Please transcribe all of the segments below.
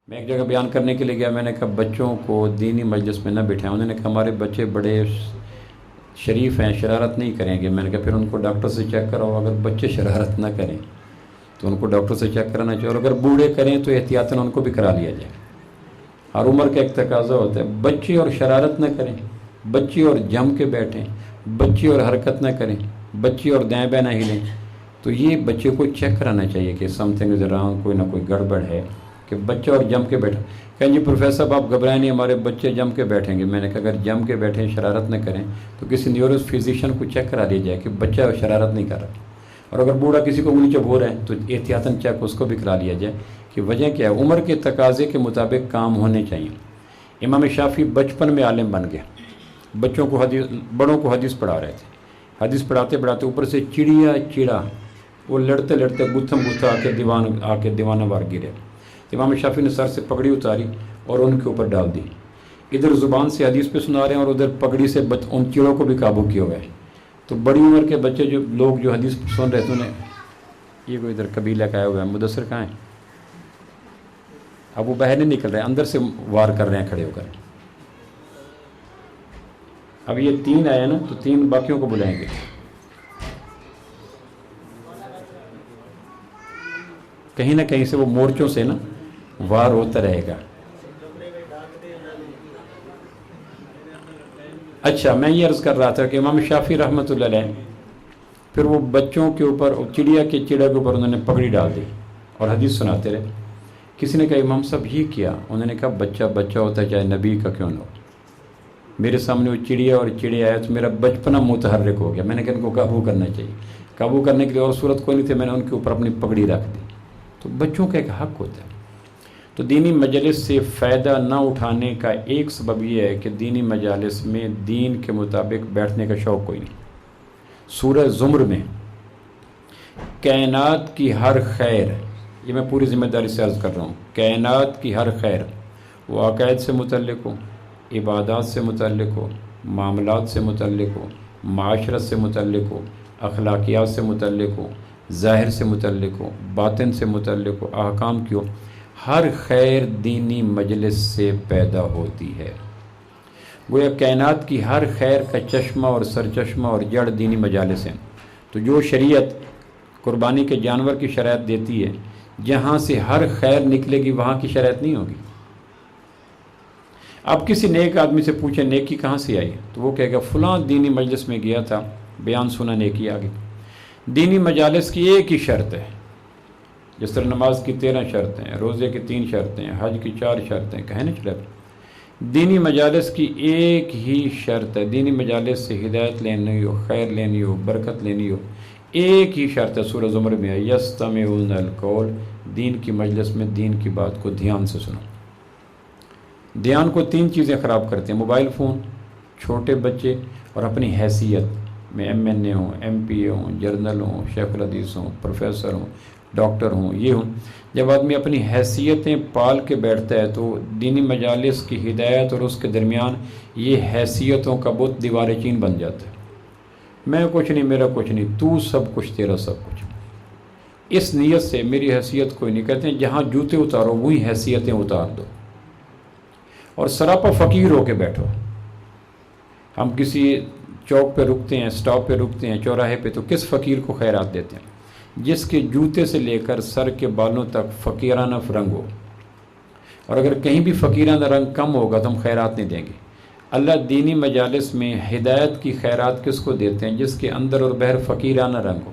میں ایک جگہ بیان کرنے کے لیے گیا، میں نے کہا بچوں کو دینی مجلس میں نہ بٹھائیں۔ انہوں نے کہا ہمارے بچے بڑے شریف ہیں، شرارت نہیں کریں گے۔ میں نے کہا پھر ان کو ڈاکٹر سے چیک کراؤ، اگر بچے شرارت نہ کریں تو ان کو ڈاکٹر سے چیک کرانا چاہیے، اور اگر بوڑھے کریں تو احتیاطاً ان کو بھی کرا لیا جائے۔ ہر عمر کا ایک تقاضا ہوتا ہے، بچے اور شرارت نہ کریں، بچے اور جم کے بیٹھیں، بچے اور حرکت نہ کریں، بچے اور دائیں بائیں نہ ہلیں، تو یہ بچے کو چیک کرانا چاہیے کہ سم تھنگ از رانگ، کوئی نہ کوئی گڑبڑ ہے کہ بچہ اور جم کے بیٹھا۔ کہیں جی پروفیسر صاحب آپ گھبرائیں نہیں، ہمارے بچے جم کے بیٹھیں گے۔ میں نے کہا اگر جم کے بیٹھیں، شرارت نہ کریں، تو کسی نیورو فزیشین کو چیک کرا دیا جائے کہ بچہ شرارت نہیں کر رہا، اور اگر بوڑھا کسی کو انگلی چبھو رہا ہے تو احتیاطاً چیک اس کو بھی کرا لیا جائے کہ وجہ کیا ہے۔ عمر کے تقاضے کے مطابق کام ہونے چاہیے۔ امام شافعی بچپن میں عالم بن گیا، بچوں کو بڑوں کو حدیث پڑھا رہے تھے، حدیث پڑھاتے پڑھاتے اوپر سے چڑیا چڑا، وہ لڑتے لڑتے گتھم گتھا آ کے دیوانہ وار گرے۔ امام شافعی نے سر سے پگڑی اتاری اور ان کے اوپر ڈال دی، ادھر زبان سے حدیث پہ سنا رہے ہیں اور ادھر پگڑی سے ان چڑوں کو بھی قابو کیے ہوئے ہیں۔ تو بڑی عمر کے بچے جو لوگ جو حدیث سن رہے تھے انہیں، یہ کوئی ادھر قبیلہ کا آیا ہوا ہے، مدثر کہاں ہے؟ اب وہ باہر نہیں نکل رہے، اندر سے وار کر رہے ہیں کھڑے ہو کر۔ اب یہ 3 آیا نا، تو 3 باقیوں کو بلائیں گے۔ کہیں نہ کہیں سے وہ مورچوں سے نا وار ہوتا رہے گا۔ اچھا، میں یہ عرض کر رہا تھا کہ امام شافعی رحمۃ اللہ علیہ پھر وہ بچوں کے اوپر، چڑیا کے چڑا کے اوپر انہوں نے پگڑی ڈال دی اور حدیث سناتے رہے۔ کسی نے کہا امام صاحب یہ کیا؟ انہوں نے کہا بچہ بچہ ہوتا ہے، چاہے نبی کا کیوں نہ ہو۔ میرے سامنے وہ چڑیا اور چڑے آیا تو میرا بچپنا متحرک ہو گیا۔ میں نے کہا ان کو قابو کرنا چاہیے، قابو کرنے کے لیے اور صورت کوئی نہیں تھی، میں نے ان کے اوپر اپنی پگڑی رکھ دی۔ تو بچوں کا ایک حق ہوتا ہے۔ تو دینی مجلس سے فائدہ نہ اٹھانے کا ایک سبب یہ ہے کہ دینی مجالس میں دین کے مطابق بیٹھنے کا شوق کوئی نہیں۔ سورہ زمر میں کائنات کی ہر خیر، یہ میں پوری ذمہ داری سے عرض کر رہا ہوں، کائنات کی ہر خیر، وہ عقائد سے متعلق ہو، عبادات سے متعلق ہو، معاملات سے متعلق ہو، معاشرت سے متعلق ہو، اخلاقیات سے متعلق ہو، ظاہر سے متعلق ہو، باطن سے متعلق ہو، احکام کی ہو، ہر خیر دینی مجلس سے پیدا ہوتی ہے۔ گویا کائنات کی ہر خیر کا چشمہ اور سرچشمہ اور جڑ دینی مجالس ہیں۔ تو جو شریعت قربانی کے جانور کی شرائط دیتی ہے، جہاں سے ہر خیر نکلے گی وہاں کی شرائط نہیں ہوگی۔ آپ کسی نیک آدمی سے پوچھیں نیکی کہاں سے آئی، تو وہ کہے گا فلاں دینی مجلس میں گیا تھا، بیان سنا، نیکی آ گئی۔ دینی مجالس کی ایک ہی شرط ہے، جس طرح نماز کی 13 شرطیں، روزے کی 3 شرطیں، حج کی 4 شرطیں، کہیں نا چلے۔ دینی مجالس کی ایک ہی شرط ہے، دینی مجالس سے ہدایت لینی ہو، خیر لینی ہو، برکت لینی ہو، ایک ہی شرط ہے، سورہ زمر میں ہے یستمعون القول، دین کی مجلس میں دین کی بات کو دھیان سے سنو۔ دھیان کو 3 چیزیں خراب کرتے ہیں، موبائل فون، چھوٹے بچے، اور اپنی حیثیت میں ایم این اے ہوں، ایم پی اے ہوں، جرنل ہوں، شیخ الحدیث ہوں، پروفیسر ہوں، ڈاکٹر ہوں، یہ ہوں۔ جب آدمی اپنی حیثیتیں پال کے بیٹھتا ہے تو دینی مجالس کی ہدایت اور اس کے درمیان یہ حیثیتوں کا بت دیوار چین بن جاتا ہے۔ میں کچھ نہیں، میرا کچھ نہیں، تو سب کچھ، تیرا سب کچھ۔ اس نیت سے میری حیثیت کوئی نہیں، کہتے ہیں جہاں جوتے اتارو وہی حیثیتیں اتار دو، اور سراپا فقیر ہو کے بیٹھو۔ ہم کسی چوک پہ رکتے ہیں، سٹاپ پہ رکتے ہیں، چوراہے پہ، تو کس فقیر کو خیرات دیتے ہیں؟ جس کے جوتے سے لے کر سر کے بالوں تک فقیرانہ رنگ ہو، اور اگر کہیں بھی فقیرانہ رنگ کم ہوگا تو ہم خیرات نہیں دیں گے۔ اللہ دینی مجالس میں ہدایت کی خیرات کس کو دیتے ہیں؟ جس کے اندر اور باہر فقیرانہ رنگ ہو۔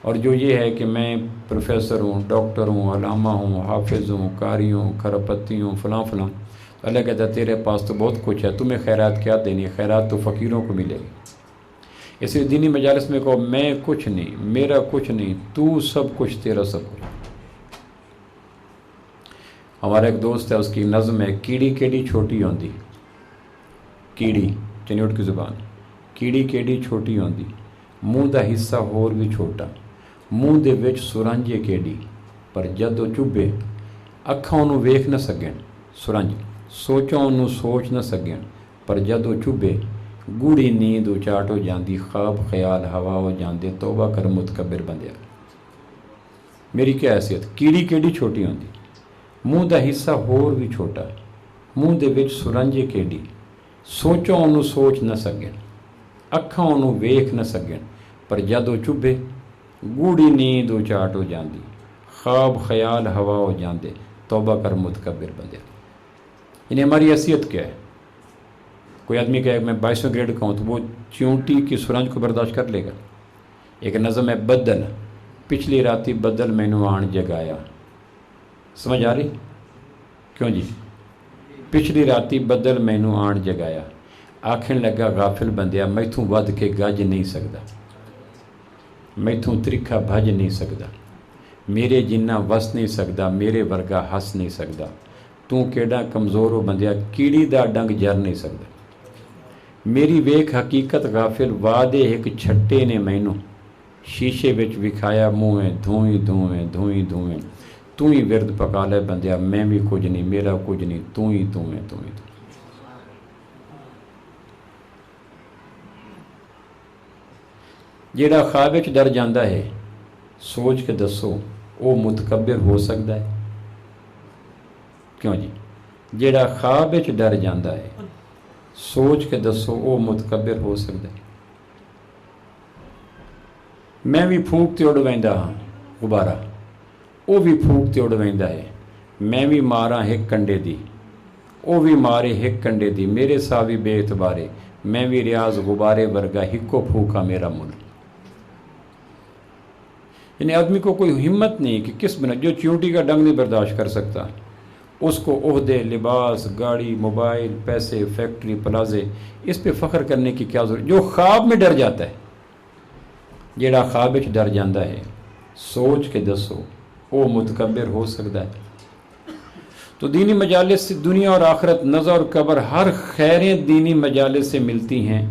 اور جو یہ ہے کہ میں پروفیسر ہوں، ڈاکٹر ہوں، علامہ ہوں، حافظ ہوں، قاری ہوں، کھرپتی ہوں، فلاں فلاں، اللہ کہتا ہے تیرے پاس تو بہت کچھ ہے، تمہیں خیرات کیا دینی ہے؟ خیرات تو فقیروں کو ملے گی۔ اس لیے دینی مجالس میں کہو میں کچھ نہیں، میرا کچھ نہیں، تو سب کچھ، تیرا سب کچھ۔ ہمارا ایک دوست ہے، اس کی نظم ہے، کیڑی کیڑی چھوٹی ہوندی، کیڑی چنیوٹ کی زبان، کیڑی کیڑی چھوٹی ہوندی، منہ دا حصہ ہور بھی چھوٹا، منہ دے وچ سرنج کیڑی، پر جدو چبھے اکھاں انہوں ویکھ نہ سگن، سرنج سوچاں انہوں سوچ نہ سگن، پر جدو چبھے گوڑی نیند اچاٹ ہو جاندی، خواب خیال ہوا ہو جاندے، توبہ کر متکبر بندیا۔ میری کیا حیثیت؟ کیڑی کیڑی چھوٹی ہوندی، ਮੂੰਹ ਦਾ ਹਿੱਸਾ ਹੋਰ ਵੀ ਛੋਟਾ, ਮੂੰਹ ਦੇ ਵਿੱਚ ਸੁਰੰਜ ਕਿਹੜੀ, ਸੋਚੋ ਉਹਨੂੰ ਸੋਚ ਨਾ ਸਕਣ, ਅੱਖਾਂ ਉਹਨੂੰ ਵੇਖ ਨਾ ਸਕਣ, ਪਰ ਜਦ ਉਹ ਚੁੱਭੇ ਗੂੜੀ ਨੀਂਦ ਉਚਾਟ ਹੋ ਜਾਂਦੀ, خواب خیال ہوا ہو جاندے, توبہ کر متکبر بندے. یعنی ہماری حیثیت کیا ہے؟ کوئی آدمی کہے میں 22واں گریڈ کا ہوں تو وہ چیونٹی کی سرنج کو برداشت کر لے گا. ایک نظم ہے بدل، پچھلی راتی بدل مینوں آن جگایا. سمجھ آ رہی؟ کیوں جی؟ پچھلی راتی بدل مینوں آن جگایا، آکھن لگا غافل بندیا میتھوں ود کے گج نہیں سکدا، میتھوں ترکھا بھج نہیں سکدا، میرے جنہ وس نہیں سکدا، میرے ورگا ہس نہیں سکدا، تو کیڑا کمزور ہو بندیا کیڑی دا ڈنگ جر نہیں سکدا. میری ویکھ حقیقت غافل وعدے ایک چھٹے نے مینوں شیشے وچ وکھایا منہ دھوئیں دھوئیں دھوئیں دھوئیں، تو ہی ورد پکا لے بندیا میں بھی کچھ نہیں، میرا کچھ نہیں، تو ہی تو ہے تو ہی تو. جیڑا خواب وچ ڈر جاندا ہے سوچ کے دسو وہ متکبر ہو سکتا ہے؟ کیوں جی؟ جیڑا خواب وچ ڈر جاندا ہے سوچ کے دسو وہ متکبر ہو سکتا ہے؟ میں بھی پھونکتے اڑ ویندا ہاں غبارہ، وہ بھی پھونکتے اڑ ویندا ہے، میں بھی ماراں ایک کنڈے دی، وہ بھی مارے ایک کنڈے دی، میرے سا بھی بے اعتبارے، میں بھی ریاض غبارے ورگا ہکو پھونکا میرا مل. یعنی آدمی کو کوئی ہمت نہیں کہ کس بنا جو چیونٹی کا ڈنگ نہیں برداشت کر سکتا اس کو عہدے، لباس، گاڑی، موبائل، پیسے، فیکٹری، پلازے، اس پہ فخر کرنے کی کیا ضرورت؟ جو خواب میں ڈر جاتا ہے، جیڑا خواب وچ ڈر جاندہ ہے سوچ کے دسو وہ متکبر ہو سکتا ہے؟ تو دینی مجالس سے دنیا اور آخرت، نظر اور قبر، ہر خیریں دینی مجالس سے ملتی ہیں.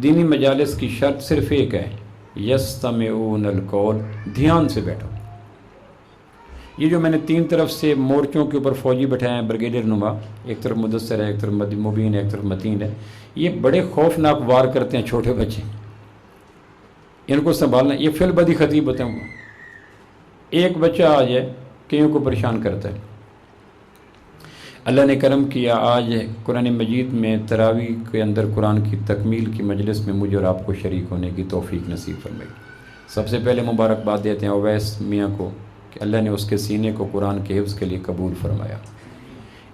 دینی مجالس کی شرط صرف ایک ہے، یستمعون القول، دھیان سے بیٹھو. یہ جو میں نے 3 طرف سے مورچوں کے اوپر فوجی بٹھائے ہیں بریگیڈیئر نما، ایک طرف مدثر ہے، ایک طرف مبین ہے، ایک طرف متین ہے، یہ بڑے خوفناک وار کرتے ہیں چھوٹے بچے، ان کو سنبھالنا. یہ فی البدی خطیب ہوتے ہیں، ایک بچہ آ جائے کئیوں کو پریشان کرتا ہے. اللہ نے کرم کیا آج قرآن مجید میں تراویح کے اندر قرآن کی تکمیل کی مجلس میں مجھے اور آپ کو شریک ہونے کی توفیق نصیب فرمائی. سب سے پہلے مبارکباد دیتے ہیں اویس میاں کو کہ اللہ نے اس کے سینے کو قرآن کے حفظ کے لیے قبول فرمایا.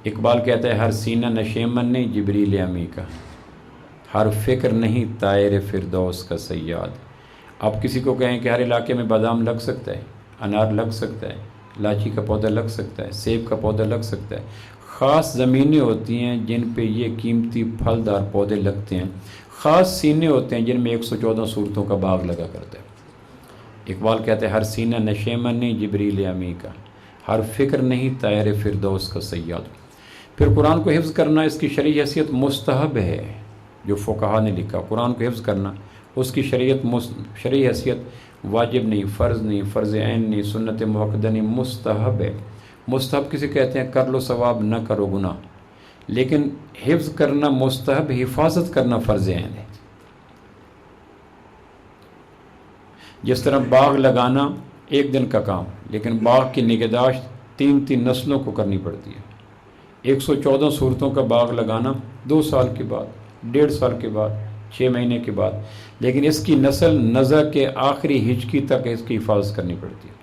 اقبال کہتا ہے ہر سینہ نشیمن نہیں جبریل امی کا، ہر فکر نہیں طائر فردوس کا صیاد. آپ کسی کو کہیں کہ ہر علاقے میں بادام لگ سکتا ہے، انار لگ سکتا ہے، لاچی کا پودا لگ سکتا ہے، سیب کا پودا لگ سکتا ہے. خاص زمینیں ہوتی ہیں جن پہ یہ قیمتی پھلدار پودے لگتے ہیں، خاص سینے ہوتے ہیں جن میں 114 صورتوں کا باغ لگا کرتا ہے. اقبال کہتے ہیں ہر سینہ نشیمن نہیں جبریل امی کا، ہر فکر نہیں طائر فردوس کا صیاد. پھر قرآن کو حفظ کرنا اس کی شرعی حیثیت مستحب ہے. جو فقہا نے لکھا قرآن کو حفظ کرنا اس کی شرعی حیثیت واجب نہیں، فرض نہیں، فرض عین نہیں، سنت موقدہ نہیں، مستحب ہے. مستحب کسی کہتے ہیں کر لو ثواب نہ کرو گناہ، لیکن حفظ کرنا مستحب، حفاظت کرنا فرض عین ہے. جس طرح باغ لگانا ایک دن کا کام، لیکن باغ کی نگہداشت 3 نسلوں کو کرنی پڑتی ہے. 114 صورتوں کا باغ لگانا 2 سال کے بعد، 1.5 سال کے بعد، 6 مہینے کے بعد، لیکن اس کی نسل نزع کے آخری ہجکی تک اس کی حفاظت کرنی پڑتی ہے.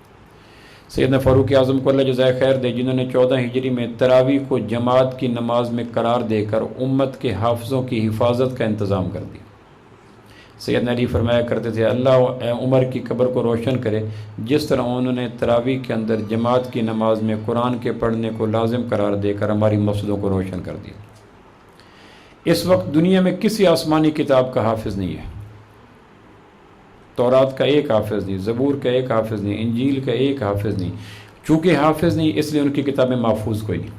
سیدنا فاروق اعظم کو اللہ جزائے خیر دے، جنہوں نے 14 ہجری میں تراویح کو جماعت کی نماز میں قرار دے کر امت کے حافظوں کی حفاظت کا انتظام کر دیا. سیدنا علی فرمایا کرتے تھے اللہ اے عمر کی قبر کو روشن کرے، جس طرح انہوں نے تراویح کے اندر جماعت کی نماز میں قرآن کے پڑھنے کو لازم قرار دے کر ہماری مسجدوں کو روشن کر دیا. اس وقت دنیا میں کسی آسمانی کتاب کا حافظ نہیں ہے. تورات کا ایک حافظ نہیں، زبور کا ایک حافظ نہیں، انجیل کا ایک حافظ نہیں. چونکہ حافظ نہیں اس لیے ان کی کتابیں محفوظ کوئی نہیں.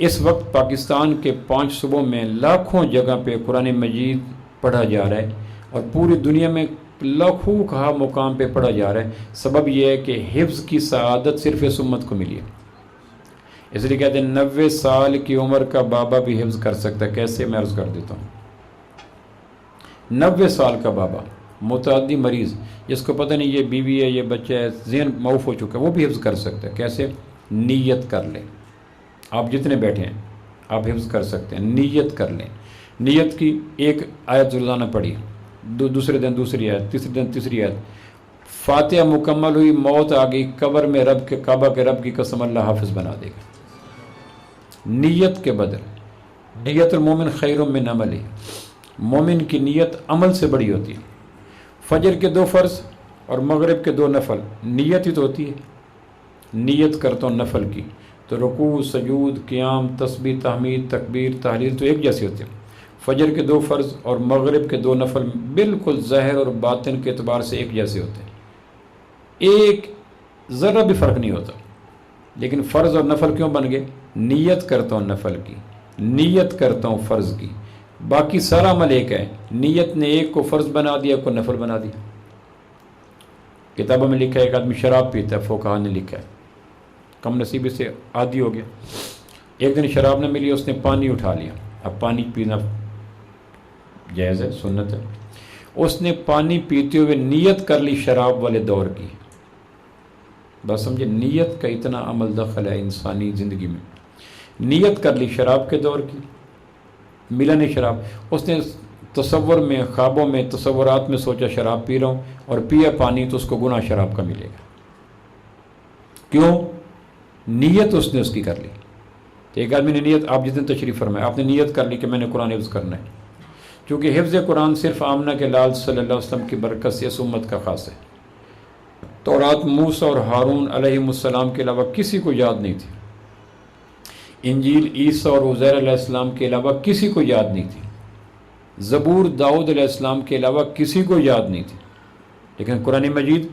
اس وقت پاکستان کے 5 صوبوں میں لاکھوں جگہ پہ قرآن مجید پڑھا جا رہا ہے، اور پوری دنیا میں لاکھوں کہا مقام پہ پڑھا جا رہا ہے. سبب یہ ہے کہ حفظ کی سعادت صرف اس امت کو ملی ہے. اس لیے کہتے ہیں 90 سال کی عمر کا بابا بھی حفظ کر سکتا ہے. کیسے؟ میں عرض کر دیتا ہوں. 90 سال کا بابا، متعدی مریض جس کو پتہ نہیں یہ بیوی ہے، یہ بچہ ہے، ذہن معاف ہو چکا ہے، وہ بھی حفظ کر سکتا ہے. کیسے؟ نیت کر لیں. آپ جتنے بیٹھے ہیں آپ حفظ کر سکتے ہیں, نیت کر لیں. نیت کی ایک آیت روزانہ پڑھی, دوسرے دن دوسری آیت, تیسرے دن تیسری آیت. فاتحہ مکمل ہوئی, موت آ گئی, قبر میں رب کے کعبہ کے رب کی قسم اللہ حافظ بنا دے گا. نیت کے بدل. نیت المومن خیر من عملی, مومن کی نیت عمل سے بڑی ہوتی ہے. فجر کے 2 فرض اور مغرب کے 2 نفل, نیت ہی تو ہوتی ہے. نیت کرتا ہوں نفل کی تو رکوع, سجود, قیام, تسبیح, تحمید, تکبیر, تحلیل تو ایک جیسے ہوتے ہیں. فجر کے 2 فرض اور مغرب کے 2 نفل بالکل ظاہر اور باطن کے اعتبار سے ایک جیسے ہوتے ہیں, ایک ذرہ بھی فرق نہیں ہوتا. لیکن فرض اور نفل کیوں بن گئے؟ نیت کرتا ہوں نفل کی, نیت کرتا ہوں فرض کی, باقی سارا عمل ایک ہے. نیت نے ایک کو فرض بنا دیا, کو نفل بنا دیا. کتابوں میں لکھا ہے ایک آدمی شراب پیتا ہے, فقہا نے لکھا ہے, کم نصیبی سے عادی ہو گیا. ایک دن شراب نہ ملی, اس نے پانی اٹھا لیا. اب پانی پینا جائز ہے, سنت ہے. اس نے پانی پیتے ہوئے نیت کر لی شراب والے دور کی. بس سمجھے, نیت کا اتنا عمل دخل ہے انسانی زندگی میں. نیت کر لی شراب کے دور کی, ملا نہیں شراب. اس نے تصور میں, خوابوں میں, تصورات میں سوچا شراب پی رہا ہوں, اور پیا پانی, تو اس کو گناہ شراب کا ملے گا. کیوں؟ نیت اس نے اس کی کر لی. تو ایک آدمی نے نیت, آپ جتنے تشریف فرمائے, آپ نے نیت کر لی کہ میں نے قرآن حفظ کرنا ہے. چونکہ حفظ قرآن صرف آمنہ کے لال صلی اللہ علیہ وسلم کی برکت سے اس امت کا خاص ہے. تورات موسیٰ اور ہارون علیہ السلام کے علاوہ کسی کو یاد نہیں تھی. انجیل عیسیٰ اور عزیر علیہ السلام کے علاوہ کسی کو یاد نہیں تھی. زبور داؤد علیہ السلام کے علاوہ کسی کو یاد نہیں تھی. لیکن قرآن مجید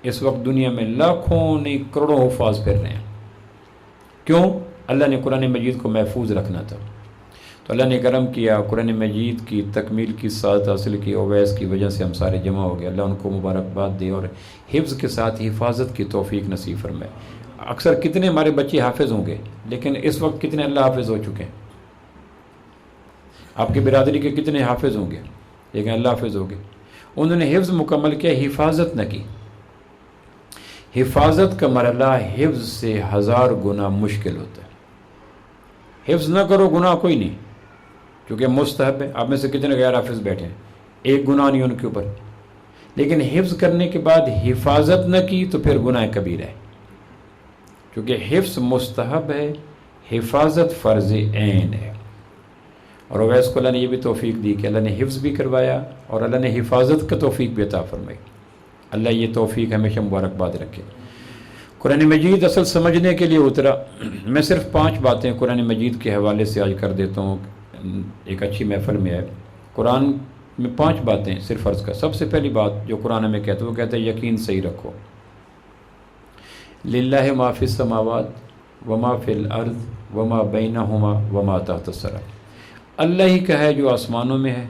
اس وقت دنیا میں لاکھوں نہیں کروڑوں حفاظ پھر رہے ہیں. کیوں؟ اللہ نے قرآن مجید کو محفوظ رکھنا تھا. تو اللہ نے کرم کیا, قرآن مجید کی تکمیل کی سعادت حاصل کی. اویس کی وجہ سے ہم سارے جمع ہو گئے. اللہ ان کو مبارکباد دے اور حفظ کے ساتھ حفاظت کی توفیق نصیب فرمائے. اکثر کتنے ہمارے بچے حافظ ہوں گے, لیکن اس وقت کتنے اللہ حافظ ہو چکے ہیں؟ آپ کی برادری کے کتنے حافظ ہوں گے, لیکن اللہ حافظ ہو گئے. انہوں نے حفظ مکمل کیا, حفاظت نہ کی. حفاظت کا مرحلہ حفظ سے 1000 گنا مشکل ہوتا ہے. حفظ نہ کرو گناہ کوئی نہیں, کیونکہ مستحب ہے. آپ میں سے کتنے غیر حافظ بیٹھے ہیں, ایک گناہ نہیں ان کے اوپر. لیکن حفظ کرنے کے بعد حفاظت نہ کی تو پھر گناہ کبیرہ ہے. کیونکہ حفظ مستحب ہے, حفاظت فرض عین ہے. اور اویس کو اللہ نے یہ بھی توفیق دی کہ اللہ نے حفظ بھی کروایا اور اللہ نے حفاظت کا توفیق بھی عطا فرمائی. اللہ یہ توفیق ہمیشہ مبارکباد رکھے. قرآن مجید اصل سمجھنے کے لیے اترا. میں صرف 5 باتیں قرآن مجید کے حوالے سے آج کر دیتا ہوں, ایک اچھی محفل میں ہے. قرآن میں 5 باتیں صرف فرض کا. سب سے پہلی بات جو قرآن میں کہتا ہے وہ کہتا ہے یقین صحیح رکھو. للہ ما فی السماوات وما فی الارض وما بینہما وما تحت الثری. اللہ ہی کا ہے جو آسمانوں میں ہے,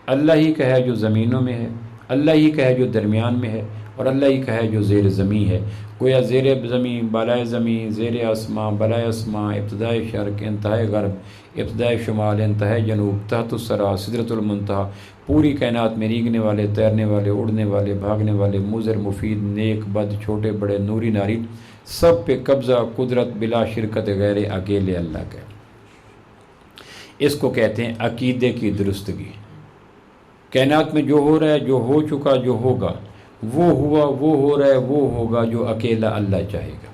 اللہ ہی کا ہے جو زمینوں میں ہے, اللہ ہی کا ہے جو درمیان میں ہے, اور اللہ ہی کا ہے جو زیر زمین ہے. گویا زیر زمین, بالائے زمین, زیر آسمان, بالائے آسمان, ابتدائے شرق, انتہائے غرب, ابتدائے شمال, انتہائے جنوب, تحت الثری, سدرۃ المنتہا, پوری کائنات میں ریگنے والے, تیرنے والے, اڑنے والے, بھاگنے والے, مضر مفید, نیک بد, چھوٹے بڑے, نوری ناری, سب پہ قبضہ قدرت بلا شرکت غیر اکیلے اللہ کا. اس کو کہتے ہیں عقیدے کی درستگی. کائنات میں جو ہو رہا ہے, جو ہو چکا, جو ہوگا, وہ ہوا, وہ ہو رہا ہے, وہ ہوگا جو اکیلا اللہ چاہے گا.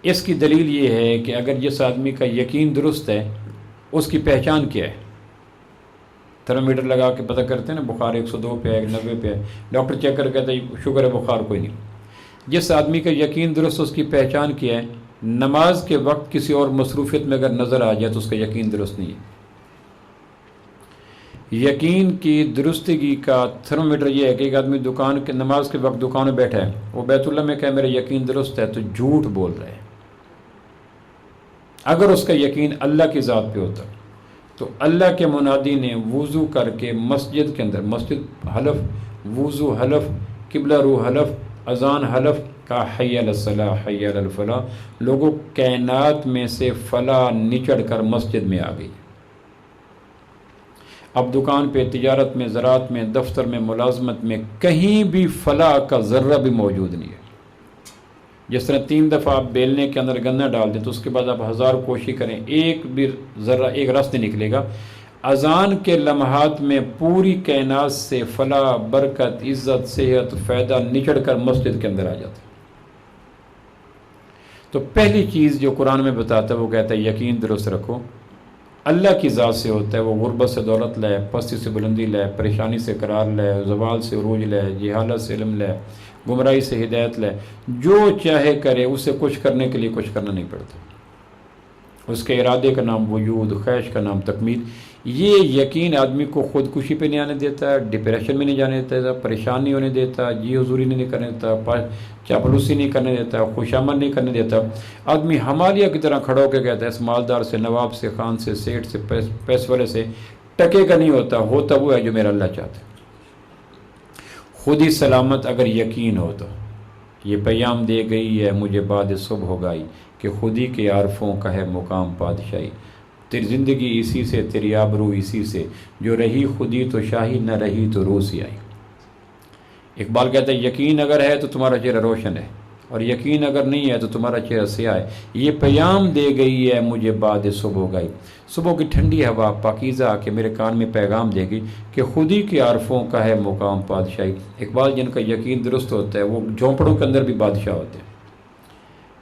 اس کی دلیل یہ ہے کہ اگر جس آدمی کا یقین درست ہے, اس کی پہچان کیا ہے؟ تھرمومیٹر لگا کے پتہ کرتے ہیں نا, بخار 102 پہ ہے, 90 پہ ہے, ڈاکٹر چیک کر کہتا ہے شوگر ہے, بخار کوئی نہیں. جس آدمی کا یقین درست, اس کی پہچان کیا ہے؟ نماز کے وقت کسی اور مصروفیت میں اگر نظر آ جائے تو اس کا یقین درست نہیں ہے. یقین کی درستگی کا تھرمومیٹر یہ ہے کہ ایک آدمی دکان کے نماز کے وقت دکان میں بیٹھا ہے, وہ بیت اللہ میں کہے میرا یقین درست ہے, تو جھوٹ بول رہے ہیں. اگر اس کا یقین اللہ کی ذات پہ ہوتا تو اللہ کے منادی نے وضو کر کے مسجد کے اندر, مسجد حلف, وضو حلف, قبلہ رو حلف, اذان حلف کا حی علی الصلاح, حی علی الفلاح. لوگوں کائنات میں سے فلاح نچڑ کر مسجد میں آ گئی. اب دکان پہ, تجارت میں, زراعت میں, دفتر میں, ملازمت میں, کہیں بھی فلاح کا ذرہ بھی موجود نہیں ہے. جس طرح 3 دفعہ آپ بیلنے کے اندر گندہ ڈال دیں تو اس کے بعد آپ 1000 کوشش کریں، ایک بھی ذرہ ایک رس نہیں نکلے گا۔ اذان کے لمحات میں پوری کائنات سے فلاح، برکت، عزت، صحت، فائدہ نچڑ کر مسجد کے اندر آ جاتا ہے۔ تو پہلی چیز جو قرآن میں بتاتا ہے وہ کہتا ہے یقین درست رکھو، اللہ کی ذات سے ہوتا ہے، وہ غربت سے دولت لائے، پستی سے بلندی لائے، پریشانی سے قرار لائے، زوال سے عروج لائے، جہالت سے علم لائے، گمراہی سے ہدایت لائے، جو چاہے کرے، اسے کچھ کرنے کے لیے کچھ کرنا نہیں پڑتا۔ اس کے ارادے کا نام وجود، خواہش کا نام تکمیل۔ یہ یقین آدمی کو خودکشی پہ نہیں آنے دیتا، ڈپریشن میں نہیں جانے دیتا، پریشان نہیں ہونے دیتا، جی حضوری نہیں کرنے دیتا، چاپلوسی نہیں کرنے دیتا، خوشامد نہیں کرنے دیتا۔ آدمی ہمالیہ کی طرح کھڑا ہو کے کہتا ہے اس مالدار سے، نواب سے، خان سے، سیٹ سے، پیس والے سے ٹکے کا نہیں ہوتا، ہوتا وہ ہے جو میرا اللہ چاہتا ہے۔ خود ہی سلامت اگر یقین ہو تو یہ پیام دے گئی ہے مجھے بعد صبح ہو گئی، کہ خود ہی کے عارفوں کا ہے مقام پادشاہی، تیری زندگی اسی سے، تیری آبرو اسی سے، جو رہی خودی تو شاہی، نہ رہی تو روسی آئی۔ اقبال کہتا ہے یقین اگر ہے تو تمہارا چہرہ روشن ہے، اور یقین اگر نہیں ہے تو تمہارا چہرہ سیاہ ہے۔ یہ پیام دے گئی ہے مجھے بعد صبح ہو گئی، صبح کی ٹھنڈی ہوا پاکیزہ آ کے میرے کان میں پیغام دے گی کہ خود ہی کے عارفوں کا ہے مقام پادشاہی۔ اقبال جن کا یقین درست ہوتا ہے وہ جھونپڑوں کے اندر بھی بادشاہ ہوتے ہیں۔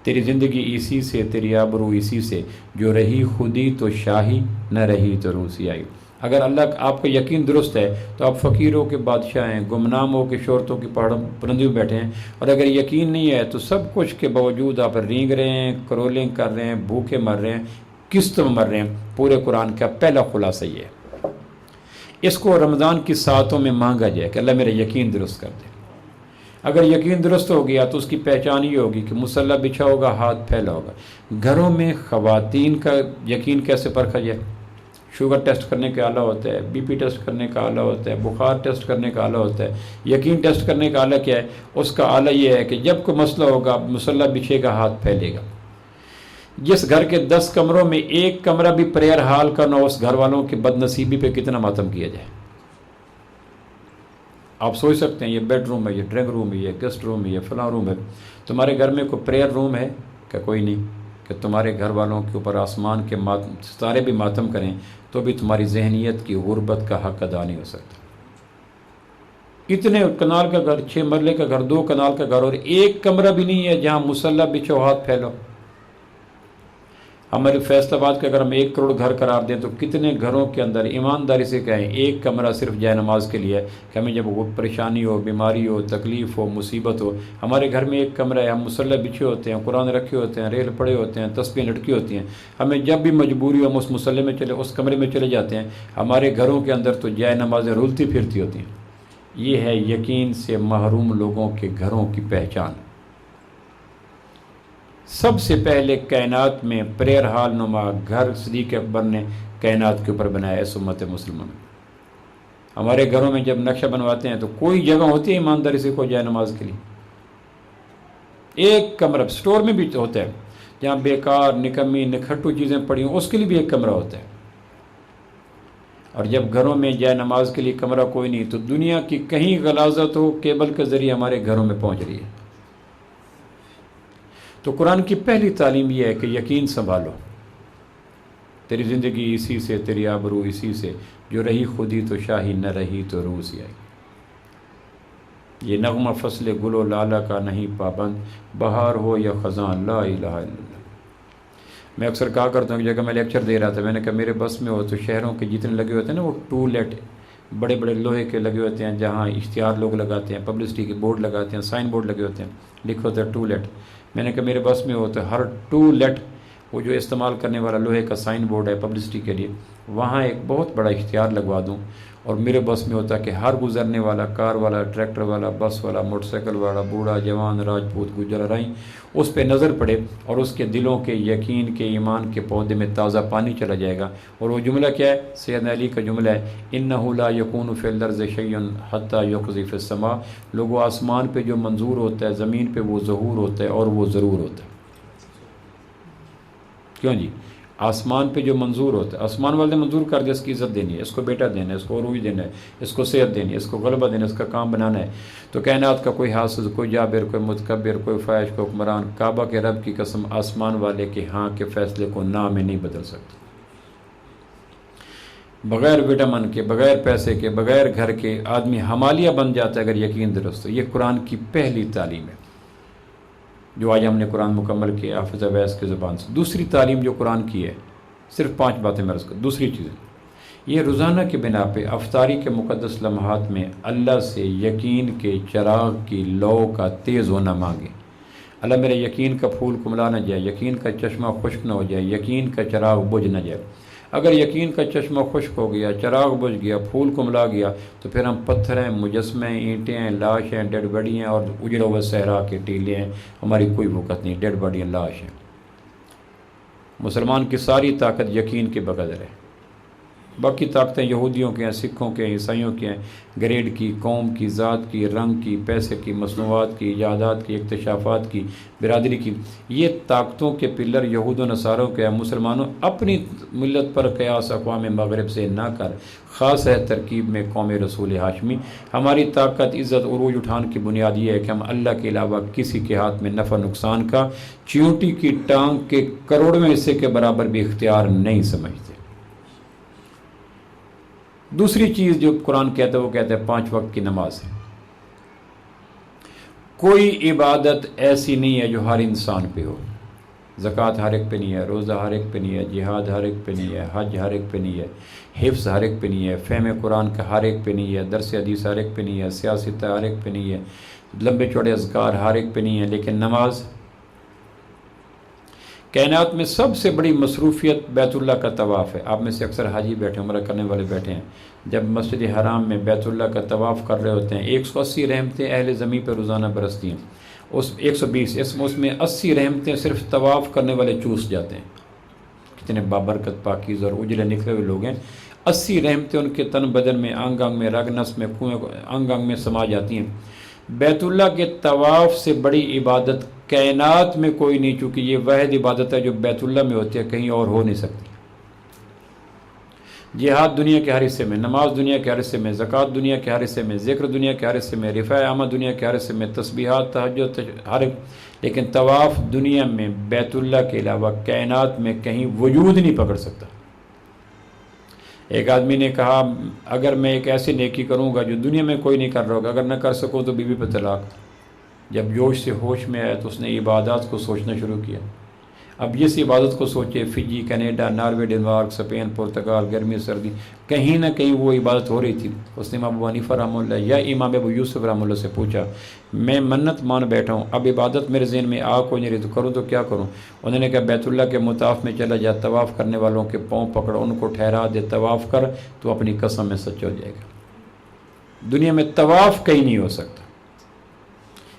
تیری زندگی اسی سے، تیری آبرو اسی سے، جو رہی خودی تو شاہی، نہ رہی تو روسی آئی۔ اگر اللہ آپ کا یقین درست ہے تو آپ فقیروں کے بادشاہ ہیں، گمنام ہو کے شہرتوں کی پہاڑوں پرندوں میں بیٹھے ہیں، اور اگر یقین نہیں ہے تو سب کچھ کے باوجود آپ رینگ رہے ہیں، کرولنگ کر رہے ہیں، بھوکے مر رہے ہیں، قسط میں مر رہے ہیں۔ پورے قرآن کا پہلا خلاصہ یہ ہے۔ اس کو رمضان کی ساعتوں میں مانگا جائے کہ اللہ میرا یقین درست کر دے۔ اگر یقین درست ہو گیا تو اس کی پہچان یہ ہوگی کہ مصلی بچھا ہوگا، ہاتھ پھیلا ہوگا۔ گھروں میں خواتین کا یقین کیسے پرکھا جائے؟ شوگر ٹیسٹ کرنے کا آلہ ہوتا ہے، بی پی ٹیسٹ کرنے کا آلہ ہوتا ہے، بخار ٹیسٹ کرنے کا آلہ ہوتا ہے۔ یقین ٹیسٹ کرنے کا آلہ کیا ہے؟ اس کا آلہ یہ ہے کہ جب کوئی مسئلہ ہوگا مصلی بچھے گا، ہاتھ پھیلے گا۔ جس گھر کے 10 کمروں میں ایک کمرہ بھی پریئر ہال کا نہ، اس گھر والوں کی بد نصیبی پہ کتنا ماتم کیا جائے۔ آپ سوچ سکتے ہیں یہ بیڈ روم ہے، یہ ڈرائنگ روم ہے، یہ گیسٹ روم ہے، یہ فلاں روم ہے۔ تمہارے گھر میں کوئی پریئر روم ہے کہ کوئی نہیں؟ کہ تمہارے گھر والوں کے اوپر آسمان کے ستارے بھی ماتم کریں تو بھی تمہاری ذہنیت کی غربت کا حق ادا نہیں ہو سکتا۔ اتنے کنال کا گھر، 6 مرلے کا گھر، 2 کنال کا گھر، اور ایک کمرہ بھی نہیں ہے جہاں مصلی بچھو، ہاتھ پھیلو۔ ہمارے فیصل آباد کے اگر ہم 1 کروڑ گھر قرار دیں تو کتنے گھروں کے اندر ایمانداری سے کہیں ایک کمرہ صرف جائے نماز کے لیے ہے کہ ہمیں جب وہ پریشانی ہو، بیماری ہو، تکلیف ہو، مصیبت ہو، ہمارے گھر میں 1 کمرہ ہے، ہم مصلی بچھے ہوتے ہیں، قرآن رکھے ہوتے ہیں، ریل پڑے ہوتے ہیں، تسبیح لٹکی ہوتی ہیں، ہمیں جب بھی مجبوری ہو ہم اس مصلی میں اس کمرے میں چلے جاتے ہیں۔ ہمارے گھروں کے اندر تو جائے نمازیں رولتی پھرتی ہوتی ہیں۔ یہ ہے یقین سے محروم لوگوں کے گھروں کی پہچان۔ سب سے پہلے کائنات میں پریئر ہال نما گھر صدیق اکبر نے کائنات کے اوپر بنایا ہے امت مسلمہ میں۔ ہمارے گھروں میں جب نقشہ بنواتے ہیں تو کوئی جگہ ہوتی ہے ایمانداری سے کوئی جائے نماز کے لیے؟ ایک کمرہ، سٹور میں بھی ہوتا ہے جہاں بیکار، نکمی، نکھٹو چیزیں پڑی ہوں، اس کے لیے بھی ایک کمرہ ہوتا ہے۔ اور جب گھروں میں جائے نماز کے لیے کمرہ کوئی نہیں تو دنیا کی کہیں غلاظت ہو کیبل کے ذریعے ہمارے گھروں میں پہنچ رہی ہے۔ تو قرآن کی پہلی تعلیم یہ ہے کہ یقین سنبھالو، تیری زندگی اسی سے، تیری آبرو اسی سے، جو رہی خودی تو شاہی، نہ رہی تو روسی آئی۔ یہ نغمہ فصل گل و لالہ کا نہیں پابند، بہار ہو یا خزاں، لا الہ الا اللہ۔ میں اکثر کہا کرتا ہوں کہ جگہ میں لیکچر دے رہا تھا، میں نے کہا میرے بس میں ہو تو شہروں کے جتنے لگے ہوتے ہیں نا وہ ٹولٹ، بڑے بڑے لوہے کے لگے ہوتے ہیں جہاں اشتہار لوگ لگاتے ہیں، پبلسٹی کے بورڈ لگاتے ہیں، سائن بورڈ لگے ہوتے ہیں، لکھا ہوتا ہے ٹولٹ۔ میں نے کہا میرے بس میں ہو تو ہر ٹولٹ، وہ جو استعمال کرنے والا لوہے کا سائن بورڈ ہے پبلسٹی کے لیے، وہاں ایک بہت بڑا اشتہار لگوا دوں، اور میرے بس میں ہوتا کہ ہر گزرنے والا، کار والا، ٹریکٹر والا، بس والا، موٹر سائیکل والا، بوڑھا، جوان، راجپوت، گجر، ارائیں، اس پہ نظر پڑے اور اس کے دلوں کے یقین کے، ایمان کے پودے میں تازہ پانی چلا جائے گا۔ اور وہ جملہ کیا ہے؟ سیدنا علی کا جملہ ہے، اِنَّهُ لَا يَكُونُ فِي الْأَرْضِ شَيْءٌ حَتَّى يُقْذِفَ فِي السَّمَاءِ۔ لوگوں آسمان پہ جو منظور ہوتا ہے، زمین پہ وہ ظہور ہوتا ہے اور وہ ضرور ہوتا ہے۔ کیوں جی؟ آسمان پہ جو منظور ہوتا ہے، آسمان والے منظور کر دیا اس کی عزت دینی ہے، اس کو بیٹا دینا ہے، اس کو عروج دینا ہے، اس کو صحت دینی ہے، اس کو غلبہ دینا ہے، اس کا کام بنانا ہے، تو کائنات کا کوئی حافظ، کوئی جابر، کوئی متکبر، کوئی فاحش، کوئی حکمران، کعبہ کے رب کی قسم آسمان والے کے ہاں کے فیصلے کو نہ میں نہیں بدل سکتا۔ بغیر وٹامن کے، بغیر پیسے کے، بغیر گھر کے آدمی حمالیہ بن جاتا ہے اگر یقین درست ہو۔ یہ قرآن کی پہلی تعلیم ہے جو آج ہم نے قرآن مکمل کیا حافظ اویس کی زبان سے۔ دوسری تعلیم جو قرآن کی ہے، صرف 5 باتیں میں عرض کروں۔ دوسری چیز یہ روزانہ کے بنا پہ افطاری کے مقدس لمحات میں اللہ سے یقین کے چراغ کی لو کا تیز ہونا مانگے۔ اللہ میرے یقین کا پھول کملا نہ جائے، یقین کا چشمہ خشک نہ ہو جائے، یقین کا چراغ بجھ نہ جائے۔ اگر یقین کا چشمہ خشک ہو گیا، چراغ بجھ گیا، پھول کملا گیا، تو پھر ہم پتھر ہیں، مجسمے ہیں، اینٹیں ہیں، لاش ہیں، ڈیڈ باڈی ہیں، اور اجڑا ہوا صحرا کے ٹیلے ہیں، ہماری کوئی وقت نہیں، ڈیڈ باڈی ہیں، لاش ہیں۔ مسلمان کی ساری طاقت یقین کے بقدر ہے، باقی طاقتیں یہودیوں کے ہیں، سکھوں کے ہیں، عیسائیوں کے ہیں، گریڈ کی، قوم کی، ذات کی، رنگ کی، پیسے کی، مصنوعات کی، ایجادات کی، اکتشافات کی، برادری کی۔ یہ طاقتوں کے پلر یہود و نصاروں کے ہیں۔ مسلمانوں اپنی ملت پر قیاس اقوام مغرب سے نہ کر، خاص ہے ترکیب میں قوم رسول ہاشمی۔ ہماری طاقت، عزت، عروج اٹھان کی بنیاد یہ ہے کہ ہم اللہ کے علاوہ کسی کے ہاتھ میں نفع نقصان کا چیونٹی کی ٹانگ کے کروڑویں حصے کے برابر بھی اختیار نہیں سمجھتے۔ دوسری چیز جو قرآن کہتا ہے وہ کہتا ہے 5 وقت کی نماز ہے۔ کوئی عبادت ایسی نہیں ہے جو ہر انسان پہ ہو۔ زکوٰۃ ہر ایک پہ نہیں ہے، روزہ ہر ایک پہ نہیں ہے، جہاد ہر ایک پہ نہیں ہے، حج ہر ایک پہ نہیں ہے، حفظ ہر ایک پہ نہیں ہے، فہم قرآن کا ہر ایک پہ نہیں ہے، درس حدیث ہر ایک پہ نہیں ہے، سیاست ہر ایک پہ نہیں ہے، لمبے چوڑے اذکار ہر ایک پہ نہیں ہے، لیکن نماز کائنات میں سب سے بڑی مصروفیت بیت اللہ کا طواف ہے۔ آپ میں سے اکثر حاجی بیٹھے، عمرہ کرنے والے بیٹھے ہیں، جب مسجد حرام میں بیت اللہ کا طواف کر رہے ہوتے ہیں 180 رحمتیں اہل زمین پہ روزانہ برستی ہیں، اس 120 اس میں 80 رحمتیں صرف طواف کرنے والے چوس جاتے ہیں۔ کتنے بابرکت، پاکیزہ اور اجلے نکلے ہوئے لوگ ہیں، 80 رحمتیں ان کے تن بدن میں، انگ انگ میں، رگ نس میں، انگ انگ میں سما جاتی ہیں۔ بیت اللہ کے طواف سے بڑی عبادت کائنات میں کوئی نہیں، چونکہ یہ واحد عبادت ہے جو بیت اللہ میں ہوتی ہے، کہیں اور ہو نہیں سکتی۔ جہاد دنیا کے ہر حصے میں، نماز دنیا کے ہر حصے میں، زکوٰۃ دنیا کے ہر حصے میں، ذکر دنیا کے ہر حصے میں، رفع عامہ دنیا کے ہر حصے میں، تسبیحات، تہجد، ہر ایک، لیکن طواف دنیا میں بیت اللہ کے علاوہ کائنات میں کہیں وجود نہیں پکڑ سکتا۔ ایک آدمی نے کہا اگر میں ایک ایسی نیکی کروں گا جو دنیا میں کوئی نہیں کر رہا ہوگا، اگر نہ کر سکوں تو بیوی پہ طلاق۔ جب جوش سے ہوش میں آیا تو اس نے عبادات کو سوچنا شروع کیا۔ اب اس عبادت کو سوچے، Fiji, Canada, Norway, Denmark, Spain, Portugal, گرمی سردی، کہیں نہ کہیں وہ عبادت ہو رہی تھی۔ اس نے امام ابو حنیفہ رحمہ اللہ یا امام ابو یوسف رحمہ اللہ سے پوچھا، میں منت مان بیٹھا ہوں، اب عبادت میرے ذہن میں آ کو نہیں رہی، تو کروں تو کیا کروں؟ انہوں نے کہا بیت اللہ کے مطاف میں چلا جا، طواف کرنے والوں کے پاؤں پکڑ، ان کو ٹھہرا دے، طواف کر، تو اپنی قسم میں سچ ہو جائے گا۔ دنیا میں طواف کہیں نہیں ہو سکتا۔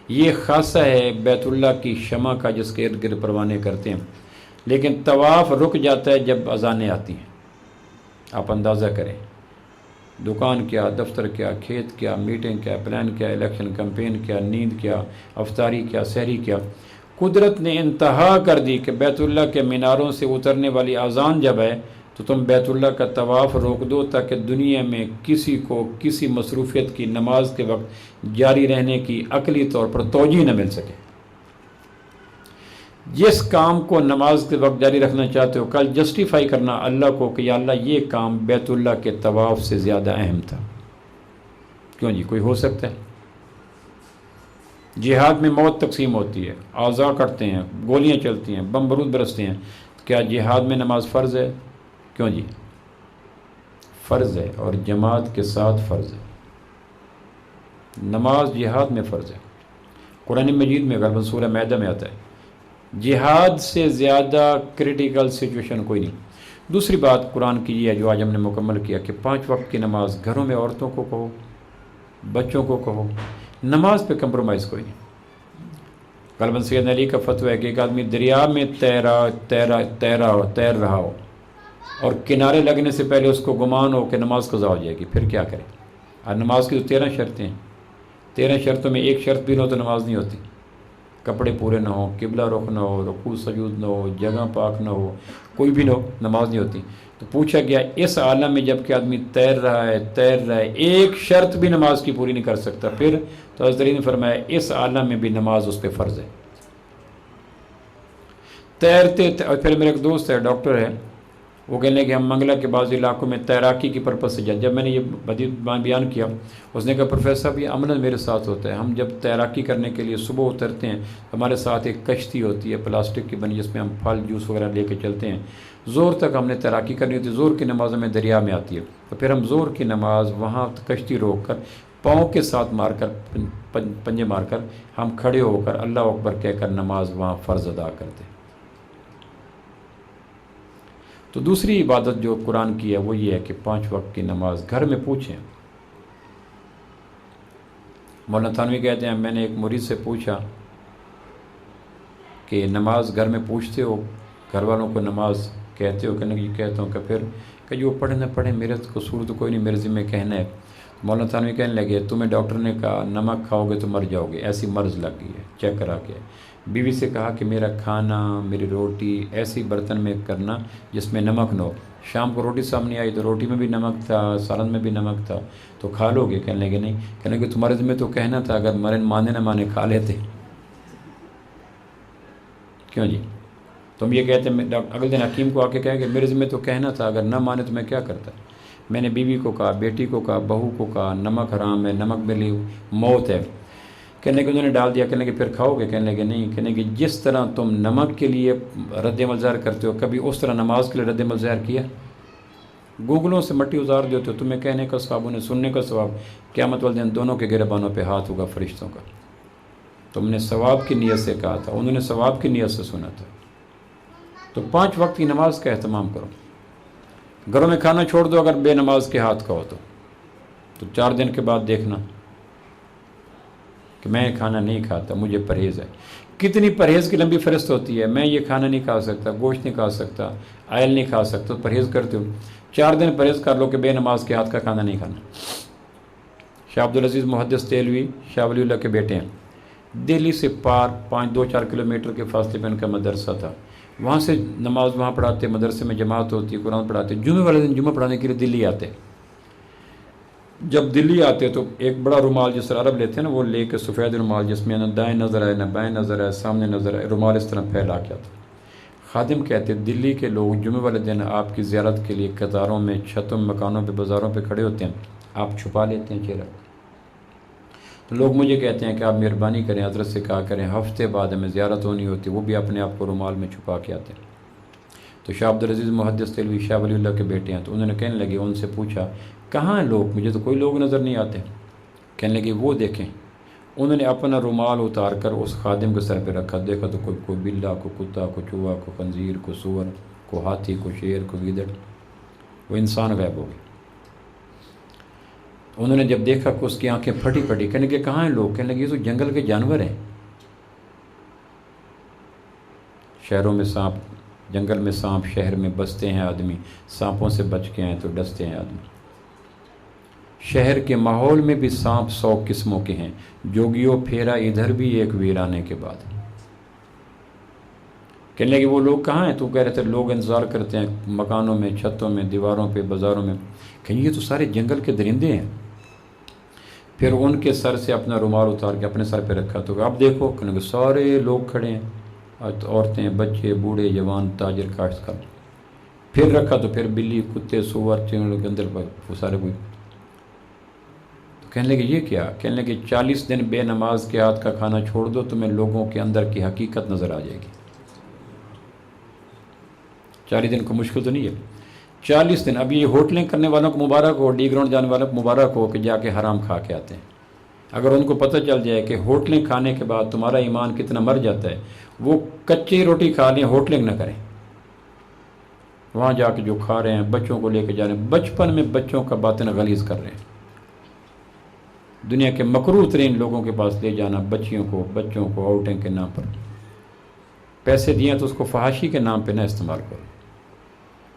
یہ خاصہ ہے بیت اللہ کی شمع کا جس کے ارد گرد پروانے کرتے ہیں، لیکن طواف رک جاتا ہے جب اذانیں آتی ہیں۔ آپ اندازہ کریں، دکان کیا، دفتر کیا، کھیت کیا، میٹنگ کیا، پلان کیا، الیکشن کمپین کیا، نیند کیا، افطاری کیا، سحری کیا، قدرت نے انتہا کر دی کہ بیت اللہ کے میناروں سے اترنے والی اذان جب ہے تو تم بیت اللہ کا طواف روک دو، تاکہ دنیا میں کسی کو کسی مصروفیت کی نماز کے وقت جاری رہنے کی عقلی طور پر توجہ نہ مل سکے۔ جس کام کو نماز کے وقت جاری رکھنا چاہتے ہو، کل جسٹیفائی کرنا اللہ کو کہ یا اللہ یہ کام بیت اللہ کے طواف سے زیادہ اہم تھا۔ کیوں جی، کوئی ہو سکتا ہے؟ جہاد میں موت تقسیم ہوتی ہے، اعضاء کٹتے ہیں، گولیاں چلتی ہیں، بم بارود برستے ہیں، کیا جہاد میں نماز فرض ہے؟ کیوں جی، فرض ہے، اور جماعت کے ساتھ فرض ہے۔ نماز جہاد میں فرض ہے۔ قرآن مجید میں غالباً سورہ مائدہ میں آتا ہے، جہاد سے زیادہ کریٹیکل سچویشن کوئی نہیں۔ دوسری بات قرآن کی یہ ہے جو آج ہم نے مکمل کیا کہ 5 وقت کی نماز، گھروں میں عورتوں کو کہو، بچوں کو کہو، نماز پہ کمپرومائز کوئی نہیں۔ غالباً سیدنا علی کا فتویٰ ہے کہ ایک آدمی دریا میں تیر رہا ہو اور کنارے لگنے سے پہلے اس کو گمان ہو کہ نماز قضا ہو جائے گی، پھر کیا کرے؟ اور نماز کی تو 13 شرطیں ہیں، 13 شرطوں میں ایک شرط بھی نہ ہو تو نماز نہیں ہوتی۔ کپڑے پورے نہ ہو، قبلہ رخ نہ ہو، رکوع سجود نہ ہو، جگہ پاک نہ ہو، کوئی بھی نہ ہو، نماز نہیں ہوتی۔ تو پوچھا گیا اس عالم میں جب کہ آدمی تیر رہا ہے ایک شرط بھی نماز کی پوری نہیں کر سکتا، پھر تو حضرت علی نے فرمایا اس عالم میں بھی نماز اس پہ فرض ہے۔ تیرتے اور پھر میرا ایک دوست ہے، ڈاکٹر ہے، وہ کہنے کہ ہم منگلہ کے بعض علاقوں میں تیراکی کی پرپس سے جب میں نے یہ بیان کیا، اس نے کہا پروفیسر صاحب یہ عملاً میرے ساتھ ہوتا ہے، ہم جب تیراکی کرنے کے لیے صبح اترتے ہیں ہمارے ساتھ ایک کشتی ہوتی ہے پلاسٹک کی بنی، جس میں ہم پھل جوس وغیرہ لے کے چلتے ہیں، زور تک ہم نے تیراکی کرنی ہوتی ہے، زور کی نماز ہمیں دریا میں آتی ہے، تو پھر ہم زور کی نماز وہاں کشتی روک کر پاؤں کے ساتھ مار کر پنجے مار کر ہم کھڑے ہو کر اللہ اکبر کہہ کر نماز وہاں فرض ادا کرتے ہیں۔ تو دوسری عبادت جو قرآن کی ہے وہ یہ ہے کہ 5 وقت کی نماز گھر میں پوچھیں۔ مولانا تھانوی کہتے ہیں میں نے ایک مرید سے پوچھا کہ نماز گھر میں پوچھتے ہو، گھر والوں کو نماز کہتے ہو؟ کہنے کہ یہ کہتا ہوں۔ کہ پھر کہ جو پڑھے نہ پڑھیں میرے قصور تو کوئی نہیں، میرے ذمہ کہنا ہے۔ مولانا تھانوی کہنے لگے تمہیں ڈاکٹر نے کہا نمک کھاؤ گے تو مر جاؤ گے، ایسی مرض لگ گئی ہے، چیک کرا کے۔ بیوی سے کہا کہ میرا کھانا میری روٹی ایسی برتن میں کرنا جس میں نمک نہ ہو، شام کو روٹی سامنے آئی تو روٹی میں بھی نمک تھا، سالن میں بھی نمک تھا، تو کھا لو گے؟ کہنے لگے نہیں۔ کہنے لگے تمہارے ذمہ تو کہنا تھا، اگر مانے نہ مانے کھا لیتے۔ کیوں جی؟ تم یہ کہتے اگلے دن حکیم کو آ کے کہا کہ میرے ذمہ تو کہنا تھا، اگر نہ مانے تو میں کیا کرتا؟ میں نے بیوی کو کہا، بیٹی کو کہا، بہو کو کہا نمک حرام ہے، نمک میں موت ہے۔ کہنے کہ انہوں نے ڈال دیا۔ کہنے کہ پھر کھاؤ گے؟ کہنے کہ نہیں۔ کہنے کہ جس طرح تم نمک کے لیے رد عمل ظاہر کرتے ہو کبھی اس طرح نماز کے لیے رد عمل ظاہر کیا؟ گوگلوں سے مٹی اتار دیتے ہو، تمہیں کہنے کا ثواب انہیں سننے کا ثواب، قیامت والے دن دونوں کے گریبانوں پہ ہاتھ ہوگا فرشتوں کا۔ تم نے ثواب کی نیت سے کہا تھا، انہوں نے ثواب کی نیت سے سنا تھا۔ تو 5 وقت کی نماز کا اہتمام کرو۔ گھروں میں کھانا چھوڑ دو اگر بے نماز کے ہاتھ کا ہو تو 4 دن کے بعد دیکھنا کہ میں کھانا نہیں کھاتا، مجھے پرہیز ہے۔ کتنی پرہیز کی لمبی فہرست ہوتی ہے، میں یہ کھانا نہیں کھا سکتا، گوشت نہیں کھا سکتا، آئل نہیں کھا سکتا، پرہیز کرتے ہو۔ 4 دن پرہیز کر لو کہ بے نماز کے ہاتھ کا کھانا نہیں کھانا۔ شاہ عبدالعزیز محدث تیلوی شاہ ولی اللہ کے بیٹے ہیں، دہلی سے پار 2-4 کلومیٹر کے فاصلے پہ ان کا مدرسہ تھا، وہاں سے نماز وہاں پڑھاتے، مدرسے میں جماعت ہوتی، قرآن پڑھاتے، جمعے والے دن جمعہ پڑھانے کے لیے دلی آتے۔ جب دلی آتے تو ایک بڑا رومال جس طرح عرب لیتے ہیں نا، وہ لے کے سفید رومال جس میں نہ دائیں نظر آئے نہ بائیں نظر آئے، سامنے نظر آئے، رومال اس طرح پھیلا کے آتا۔ خادم کہتے دلی کے لوگ جمعے والے دن آپ کی زیارت کے لیے قطاروں میں، چھتوں میں، مکانوں پہ، بازاروں پہ کھڑے ہوتے ہیں، آپ چھپا لیتے ہیں چہرہ۔ تو لوگ مجھے کہتے ہیں کہ آپ مہربانی کریں، حضرت سے کہا کریں ہفتے بعد ہمیں زیارت ہونی ہوتی، وہ بھی اپنے آپ کو رومال میں چھپا کے آتے ہیں۔ تو شاہ عبدالعزیز محدث تیلوی شاہ ولی اللہ کے بیٹے ہیں، تو انہوں نے کہنے لگے، ان سے پوچھا کہاں ہیں لوگ؟ مجھے تو کوئی لوگ نظر نہیں آتے۔ کہنے لگے وہ دیکھیں۔ انہوں نے اپنا رومال اتار کر اس خادم کے سر پہ رکھا، دیکھا تو کوئی بلا، کوئی کتا، کوئی چوہا، کوئی خنزیر، کوئی سور، کوئی ہاتھی، کوئی شیر، کوئی گیدڑ، وہ انسان غائب ہو گئے۔ انہوں نے جب دیکھا کہ اس کی آنکھیں پھٹی پھٹی، کہنے لگے کہاں ہیں لوگ؟ کہنے لگے یہ تو جنگل کے جانور ہیں، شہروں میں سانپ، جنگل میں سانپ، شہر میں بستے ہیں آدمی، سانپوں سے بچ کے ہیں تو ڈستے ہیں آدمی۔ شہر کے ماحول میں بھی سانپ 100 قسموں کے ہیں، جوگیوں پھیرا ادھر بھی ایک ویرانے کے بعد۔ کہنے لگے وہ لوگ کہاں ہیں؟ تو کہہ رہے تھے لوگ انتظار کرتے ہیں مکانوں میں، چھتوں میں، دیواروں پہ، بازاروں میں۔ کہیں یہ تو سارے جنگل کے درندے ہیں۔ پھر ان کے سر سے اپنا رومال اتار کے اپنے سر پہ رکھا، تو اب دیکھو کہ سارے لوگ کھڑے ہیں، عورتیں، بچے، بوڑھے، جوان، تاجر، کاشتکار۔ پھر رکھا تو پھر بلی، کتے، سور، چنگڑ کے اندر وہ سارے کوئی۔ تو کہنے لگے یہ کیا؟ کہنے لگے 40 دن بے نماز کے ہاتھ کا کھانا چھوڑ دو، تمہیں لوگوں کے اندر کی حقیقت نظر آ جائے گی۔ 40 دن کو مشکل تو نہیں ہے، 40 دن۔ اب یہ ہوٹلیں کرنے والوں کو مبارک ہو، ڈی گراؤنڈ جانے والوں کو مبارک ہو کہ جا کے حرام کھا کے آتے ہیں۔ اگر ان کو پتہ چل جائے کہ ہوٹلیں کھانے کے بعد تمہارا ایمان کتنا مر جاتا ہے، وہ کچی روٹی کھا لیں، ہوٹلنگ نہ کریں۔ وہاں جا کے جو کھا رہے ہیں، بچوں کو لے کے جا رہے ہیں، بچپن میں بچوں کا باطن غلیظ کر رہے ہیں۔ دنیا کے مکروہ ترین لوگوں کے پاس لے جانا بچوں کو آؤٹنگ کے نام پر، پیسے دیے تو اس کو فحاشی کے نام پہ نہ استعمال کرو۔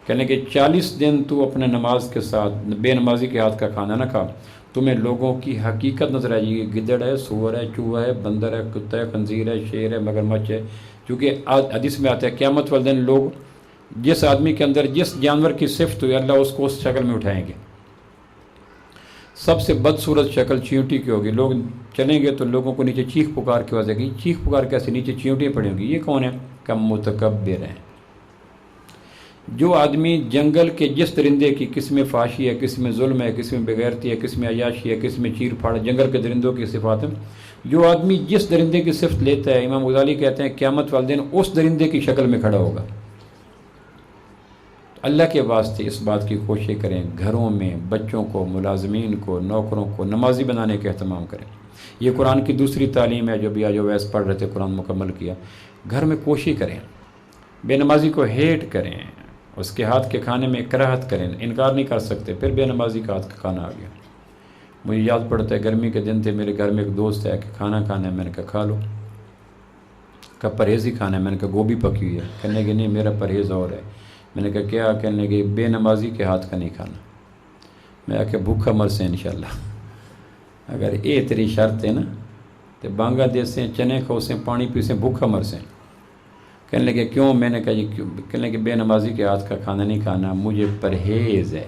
کہنے کہ 40 دن تو اپنے نماز کے ساتھ بے نمازی کے ہاتھ کا کھانا نہ کھا، تمہیں لوگوں کی حقیقت نظر آئے گی، گدڑ ہے، سور ہے، چوہا ہے، بندر ہے، کتا ہے، خنزیر ہے، شیر ہے، مگرمچھ ہے. کیونکہ حدیث میں آتا ہے قیامت والے دن لوگ جس آدمی کے اندر جس جانور کی صفت ہوئی اللہ اس کو اس شکل میں اٹھائیں گے. سب سے بدصورت شکل چیونٹی کی ہوگی. لوگ چلیں گے تو لوگوں کو نیچے چیخ پکار کی آواز آئے گی. چیخ پکار کیسے؟ نیچے چیونٹیاں پڑی ہوں گی. یہ کون ہے؟ کم متکبر ہیں. جو آدمی جنگل کے جس درندے کی، کس میں فحاشی ہے، کس میں ظلم ہے، کس میں بغیرتی ہے، کس میں عیاشی ہے، کس میں چیر پھاڑ، جنگل کے درندوں کی صفات ہیں. جو آدمی جس درندے کی صفت لیتا ہے، امام غزالی کہتے ہیں قیامت والے دن اس درندے کی شکل میں کھڑا ہوگا. اللہ کے واسطے اس بات کی کوشش کریں، گھروں میں بچوں کو، ملازمین کو، نوکروں کو نمازی بنانے کا اہتمام کریں. یہ قرآن کی دوسری تعلیم ہے جو بھی آج ویس پڑھ رہے تھے، قرآن مکمل کیا. گھر میں کوشش کریں، بے نمازی کو ہیٹ کریں، اس کے ہاتھ کے کھانے میں کراہت کریں. انکار نہیں کر سکتے. پھر بے نمازی کا ہاتھ کا کھانا آ گیا. مجھے یاد پڑتا ہے گرمی کے دن تھے، میرے گھر میں ایک دوست ہے کہ کھانا کھانا ہے. میں نے کہا کھا لو. کہا پرہیز ہی کھانا ہے. میں نے کہا گوبھی پکی ہوئی ہے. کہنے کہ نہیں میرا پرہیز اور ہے. میں نے کہا کیا؟ کہنے کہ بے نمازی کے ہاتھ کا نہیں کھانا. میں آ کے بھوکا مر سے انشاءاللہ. اگر یہ تیری شرط ہے نا تو بانگا دے سے چنے کھو سے پانی پی سے بھوکا مر سے. کہنے لگے کیوں؟ میں نے کہا جی کیوں؟ کہنے لگے بے نمازی کے ہاتھ کا کھانا نہیں کھانا، مجھے پرہیز ہے.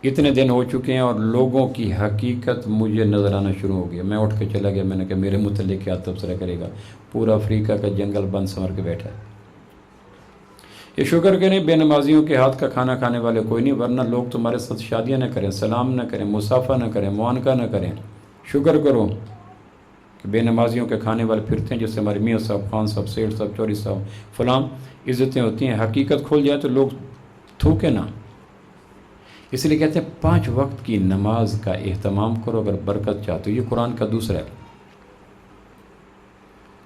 اتنے دن ہو چکے ہیں اور لوگوں کی حقیقت مجھے نظر آنا شروع ہو گیا. میں اٹھ کے چلا گیا. میں نے کہا میرے متعلق کیا تبصرہ کرے گا؟ پورا افریقہ کا جنگل بند سنور کے بیٹھا ہے. یہ شکر کریں بے نمازیوں کے ہاتھ کا کھانا کھانے والے کوئی نہیں، ورنہ لوگ تمہارے ساتھ شادیاں نہ کریں، سلام نہ کریں، مصافحہ نہ کریں، معانقہ نہ کریں. شکر کرو کہ بے نمازیوں کے کھانے والے پھرتے ہیں، جس سے ہمارے میاں صاحب، خان صاحب، سیٹھ صاحب، چوری صاحب، فلاں عزتیں ہوتی ہیں. حقیقت کھول جائے تو لوگ تھوکے نہ. اس لیے کہتے ہیں 5 وقت کی نماز کا اہتمام کرو اگر برکت چاہتے ہو. یہ قرآن کا دوسرا ہے.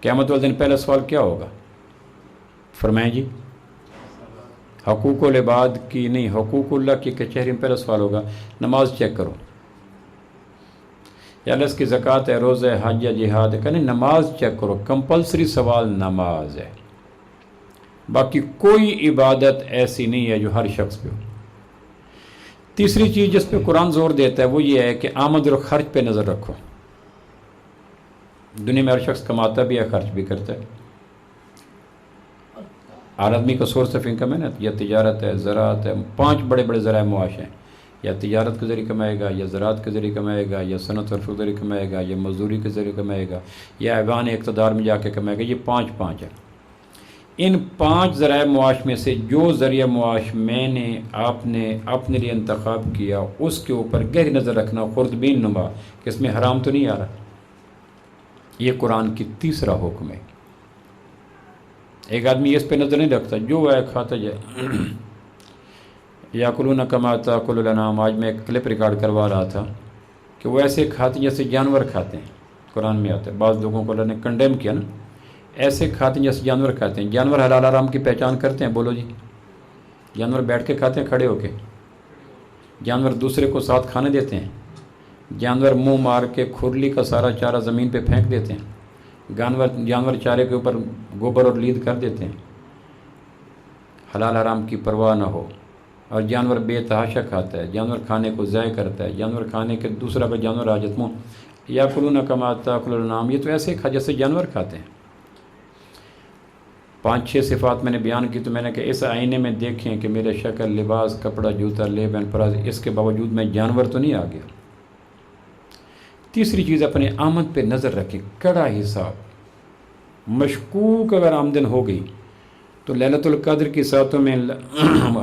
قیامت والے دن پہلا سوال کیا ہوگا؟ فرمائیں جی. حقوق العباد کی نہیں، حقوق اللہ کی کچہری میں پہلا سوال ہوگا نماز چیک کرو. یا اللہ اس کی زکوٰۃ ہے، روزہ ہے، حج یا جہاد ہے. کہنے نماز چیک کرو. کمپلسری سوال نماز ہے. باقی کوئی عبادت ایسی نہیں ہے جو ہر شخص پہ ہو. تیسری چیز جس پہ قرآن زور دیتا ہے وہ یہ ہے کہ آمد اور خرچ پہ نظر رکھو. دنیا میں ہر شخص کماتا بھی ہے، خرچ بھی کرتا ہے. ہر آدمی کا سورس آف انکم ہے نا، یا تجارت ہے، زراعت ہے. 5 بڑے بڑے ذرائع معاش ہیں. یا تجارت کے ذریعے کمائے گا، یا زراعت کے ذریعے کمائے گا، یا صنعت اور فروغ کے ذریعے کمائے گا، یا مزدوری کے ذریعے کمائے گا، یا ایوان اقتدار میں جا کے کمائے گا. یہ 5 ہے. ان 5 ذرائع معاش میں سے جو ذریعہ معاش میں نے آپ نے اپنے لیے انتخاب کیا اس کے اوپر گہری نظر رکھنا، خوردبین نما کہ اس میں حرام تو نہیں آ رہا. یہ قرآن کی تیسرا حکم ہے. ایک آدمی اس پہ نظر نہیں رکھتا، جو ہے کھاتا جائے. یاکلون کما تاکل الانعام. آج میں ایک کلپ ریکارڈ کروا رہا تھا کہ وہ ایسے کھاتے جیسے جانور کھاتے ہیں. قرآن میں آتا ہے بعض لوگوں کو اللہ نے کنڈیم کیا نا، ایسے کھاتے ہیں جیسے جانور کھاتے ہیں. جانور حلال حرام کی پہچان کرتے ہیں؟ بولو جی. جانور بیٹھ کے کھاتے ہیں کھڑے ہو کے؟ جانور دوسرے کو ساتھ کھانے دیتے ہیں؟ جانور منہ مار کے کھرلی کا سارا چارہ زمین پہ پھینک دیتے ہیں؟ جانور چارے کے اوپر گوبر اور لید کر دیتے ہیں؟ حلال حرام کی پرواہ نہ ہو. اور جانور بے تحاشا کھاتا ہے، جانور کھانے کو ضائع کرتا ہے، جانور کھانے کے دوسرا کا جانور حاجت منہ. یاکلون کما تاکل الانعام. یہ تو ایسے کھا جیسے جانور کھاتے ہیں. 5-6 صفات میں نے بیان کی تو میں نے کہا اس آئینے میں دیکھیں کہ میرے شکل، لباس، کپڑا، جوتا، لیب اینڈ پراز، اس کے باوجود میں جانور تو نہیں آ گیا. تیسری چیز اپنے آمد پہ نظر رکھیں، کڑا حساب. مشکوک اگر آمدن ہو گئی تو لیلۃ القدر کی ساتوں میں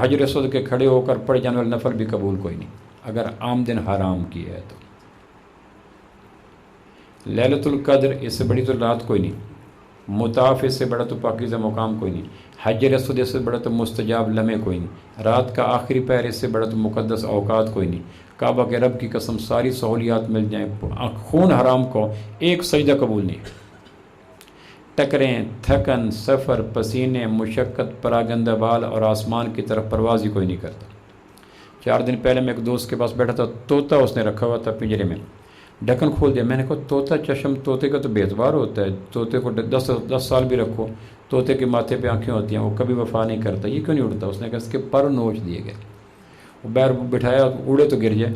حجر اسود کے کھڑے ہو کر پڑھ جانے والے نفل بھی قبول کوئی نہیں اگر آمدن حرام کی ہے تو. لیلۃ القدر اس سے بڑی تو رات کوئی نہیں، مطاف اس سے بڑا تو پاکیزہ مقام کوئی نہیں، حجر اسود اس سے بڑا تو مستجاب لمحے کوئی نہیں، رات کا آخری پہر اس سے بڑا تو مقدس اوقات کوئی نہیں. کعبہ کے رب کی قسم ساری سہولیات مل جائیں، خون حرام کو ایک سجدہ قبول نہیں. ٹکریں، تھکن، سفر، پسینے، مشقت، پراگندہ بال اور آسمان کی طرف پرواز ہی کوئی نہیں کرتا. 4 دن پہلے میں ایک دوست کے پاس بیٹھا تھا، طوطا اس نے رکھا ہوا تھا پنجرے میں. ڈھکن کھول دیا. میں نے کہا طوطا چشم طوطے کا تو بے اعتبار ہوتا ہے، طوطے کو 10 سال بھی رکھو، طوطے کے ماتھے پہ آنکھیں ہوتی ہیں، وہ کبھی وفا نہیں کرتا، یہ کیوں نہیں اڑتا؟ اس نے کہا اس کے پر نوچ دیے گئے. وہ بیر بٹھایا، اڑے تو گر جائے.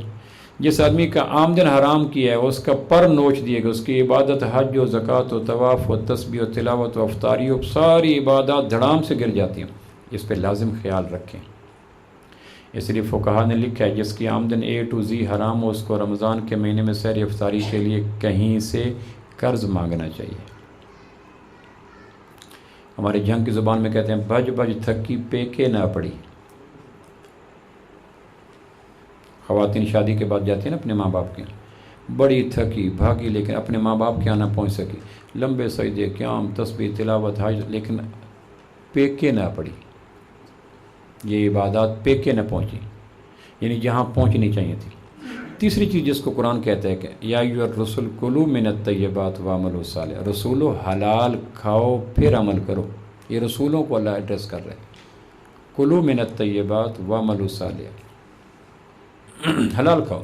جس آدمی کا آمدن حرام کیا ہے اس کا پر نوچ دیے گا، اس کی عبادت حج و زکوٰۃ و طواف و تسبیح و تلاوت و افطاری و ساری عبادات دھڑام سے گر جاتی ہیں۔ اس پہ لازم خیال رکھیں۔ اس لیے فقہا نے لکھا ہے جس کی آمدن A to Z حرام ہو اس کو رمضان کے مہینے میں سحر افطاری کے لیے کہیں سے قرض مانگنا چاہیے۔ ہمارے جنگ کی زبان میں کہتے ہیں بج بج تھکی پیکے نہ پڑی۔ خواتین شادی کے بعد جاتی ہیں نا اپنے ماں باپ کے، بڑی تھکی بھاگی لیکن اپنے ماں باپ کے یہاں نہ پہنچ سکی، لمبے سجدے قیام تسبیح تلاوت حج، لیکن پیکے نہ پڑی، یہ عبادات پیکے نہ پہنچی، یعنی جہاں پہنچنی چاہیے تھی۔ تیسری چیز جس کو قرآن کہتا ہے کہ یا ایھا الرسل کلوا من الطیبات واعملوا صالحا، رسولو حلال کھاؤ پھر عمل کرو۔ یہ رسولوں کو اللہ ایڈریس کر رہا ہے، کلوا من الطیبات واعملوا صالحا، حلال کھاؤ،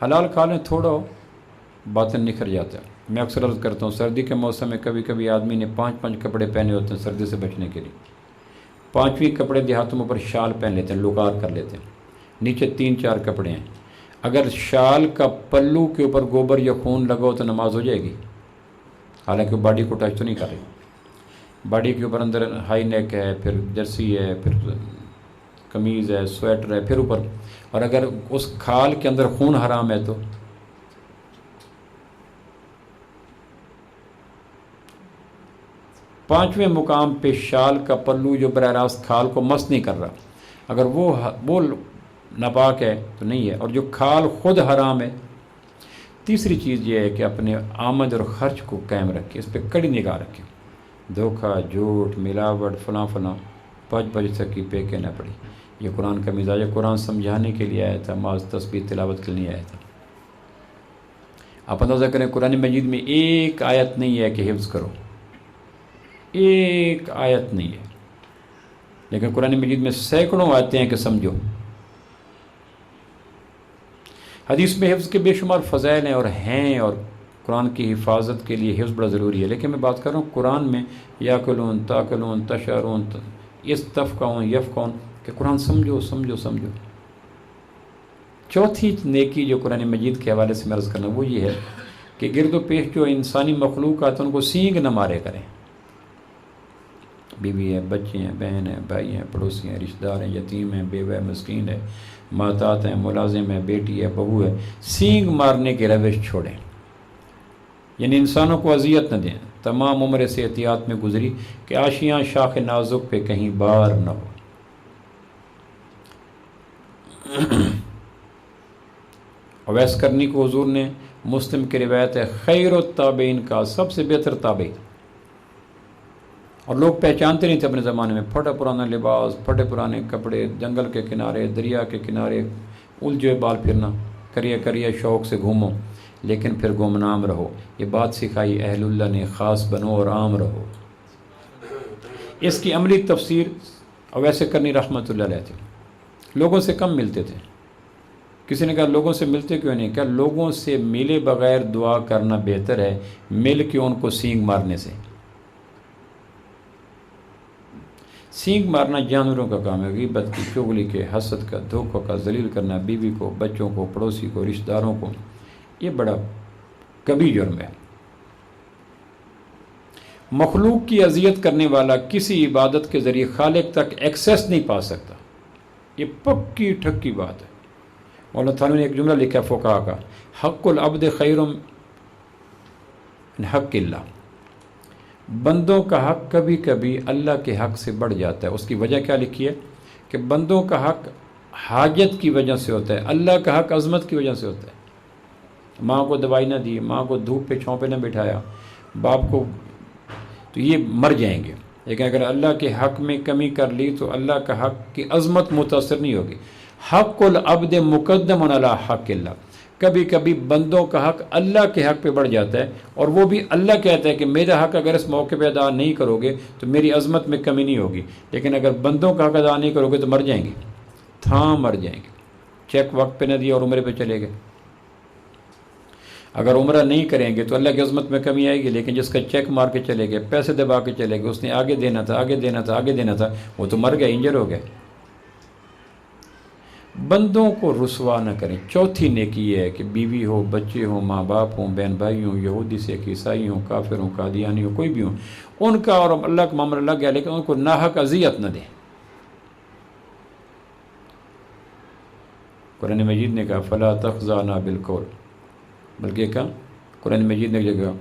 حلال کھا لیں تھوڑا ہو باطن نکھر جاتا ہے۔ میں اکثر عرض کرتا ہوں سردی کے موسم میں کبھی کبھی آدمی نے 5 کپڑے پہنے ہوتے ہیں سردی سے بچنے کے لیے، 5ویں کپڑے دیہاتوں میں اوپر شال پہن لیتے ہیں، لغار کر لیتے ہیں، نیچے 3-4 کپڑے ہیں۔ اگر شال کا پلو کے اوپر گوبر یا خون لگا ہو تو نماز ہو جائے گی، حالانکہ وہ باڈی کو ٹچ تو نہیں کر رہی۔ باڈی کے اوپر اندر ہائی نیک ہے، پھر جرسی ہے، پھر قمیض ہے، سویٹر ہے، پھر اوپر، اور اگر اس کھال کے اندر خون حرام ہے تو پانچویں مقام پہ شال کا پلو جو براہ راست کھال کو مس نہیں کر رہا، اگر وہ ناپاک ہے تو نہیں ہے، اور جو کھال خود حرام ہے۔ تیسری چیز یہ ہے کہ اپنے آمد اور خرچ کو قائم رکھیں، اس پہ کڑی نگاہ رکھیں، دھوکہ جھوٹ ملاوٹ فلاں فلاں بج سکی پے کے نہ پڑی۔ یہ قرآن کا مزاج ہے، قرآن سمجھانے کے لیے آیا تھا، معاذ تسبیح تلاوت کے لیے نہیں آیا تھا۔ آپ اندازہ کریں قرآن مجید میں ایک آیت نہیں ہے کہ حفظ کرو، ایک آیت نہیں ہے، لیکن قرآن مجید میں سینکڑوں آیتیں ہیں کہ سمجھو۔ حدیث میں حفظ کے بے شمار فضائل ہیں اور قرآن کی حفاظت کے لیے حفظ بڑا ضروری ہے، لیکن میں بات کر رہا ہوں قرآن میں یاکلون تاکلون تشعرون یستفقہون یفقہون کہ قرآن سمجھو سمجھو سمجھو۔ چوتھی نیکی جو قرآن مجید کے حوالے سے میں عرض کرنا وہ یہ ہے کہ گرد و پیش جو انسانی مخلوقات ہیں ان کو سینگ نہ مارے کریں، بیوی ہے، بچے ہیں، بہن ہیں، بھائی ہیں، پڑوسی ہیں، رشتہ دار ہیں، یتیم ہیں، بیوہ ہے، مسکین ہے، ماتات ہیں، ملازم ہے، بیٹی ہے، بہو ہے، سینگ مارنے کے روش چھوڑیں، یعنی انسانوں کو اذیت نہ دیں۔ تمام عمر سے احتیاط میں گزری کہ آشیاں شاخ نازک پہ کہیں بار نہ ہو۔ اویس کرنی کو حضور نے، مسلم کی روایت ہے، خیر التابعین کا سب سے بہتر تابعی، اور لوگ پہچانتے نہیں تھے اپنے زمانے میں، پھٹا پرانا لباس، پھٹے پرانے کپڑے، جنگل کے کنارے دریا کے کنارے الجھے بال پھرنا، کریے شوق سے گھومو لیکن پھر گمنام رہو۔ یہ بات سکھائی اہل اللہ نے، خاص بنو اور عام رہو۔ اس کی عملی تفسیر اویس کرنی رحمۃ اللہ علیہ تھے، لوگوں سے کم ملتے تھے۔ کسی نے کہا لوگوں سے ملتے کیوں نہیں؟ کہا لوگوں سے ملے بغیر دعا کرنا بہتر ہے مل کے ان کو سینگ مارنے سے۔ سینگ مارنا جانوروں کا کام ہے، غیبت کی، چغلی کے، حسد کا، دھوکوں کا، ذلیل کرنا بیوی کو، بچوں کو، پڑوسی کو، رشتہ داروں کو، یہ بڑا کبھی جرم ہے۔ مخلوق کی اذیت کرنے والا کسی عبادت کے ذریعے خالق تک ایکسیس نہیں پا سکتا، یہ پکی ٹھکی بات ہے۔ مولانا تھانوی نے ایک جملہ لکھا فقہا کا، حق العبد خیر من حق اللہ، بندوں کا حق کبھی کبھی اللہ کے حق سے بڑھ جاتا ہے۔ اس کی وجہ کیا لکھی ہے کہ بندوں کا حق حاجت کی وجہ سے ہوتا ہے، اللہ کا حق عظمت کی وجہ سے ہوتا ہے۔ ماں کو دوائی نہ دی، ماں کو دھوپ پہ چھاؤں پہ نہ بٹھایا، باپ کو، تو یہ مر جائیں گے۔ لیکن اگر اللہ کے حق میں کمی کر لی تو اللہ کا حق کی عظمت متاثر نہیں ہوگی۔ حق العبد مقدم علی حق اللہ، کبھی کبھی بندوں کا حق اللہ کے حق پہ بڑھ جاتا ہے، اور وہ بھی اللہ کہتا ہے کہ میرا حق اگر اس موقع پہ ادا نہیں کرو گے تو میری عظمت میں کمی نہیں ہوگی، لیکن اگر بندوں کا حق ادا نہیں کرو گے تو مر جائیں گے، مر جائیں گے۔ چیک وقت پہ نہ دیا اور عمرے پہ چلے گئے، اگر عمرہ نہیں کریں گے تو اللہ کی عظمت میں کمی آئے گی، لیکن جس کا چیک مار کے چلے گئے، پیسے دبا کے چلے گئے، اس نے آگے دینا تھا، وہ تو مر گیا، انجر ہو گئے۔ بندوں کو رسوا نہ کریں۔ چوتھی نیکی یہ ہے کہ بیوی ہو، بچے ہوں، ماں باپ ہوں، بہن بھائی ہوں، یہودی سکھ عیسائی ہوں، کافر ہوں، قادیانی ہوں، کوئی بھی ہوں، ان کا اور اللہ کا معاملہ الگ ہے، لیکن ان کو ناحق اذیت نہ دیں۔ قرآن مجید نے کہا فلا تخضعن بالقول، بلکہ کہا قرآن مجید نے کہا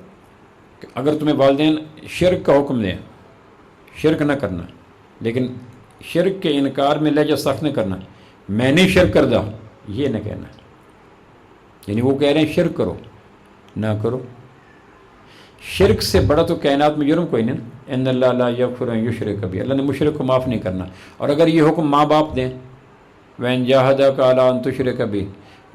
کہ اگر تمہیں والدین شرک کا حکم دیں، شرک نہ کرنا، لیکن شرک کے انکار میں لہجہ سخت نہ کرنا، میں نے شرک کر دا، یہ نہ کہنا، یعنی وہ کہہ رہے ہیں شرک کرو، نہ کرو۔ شرک سے بڑا تو کائنات میں جرم کوئی نہیں نا، ان اللہ لا یغفر ان یشرک بہ، اللہ نے مشرک کو معاف نہیں کرنا۔ اور اگر یہ حکم ماں باپ دیں، وَإِن جَاهَدَاكَ عَلَىٰ أَن تُشْرِكَ بِي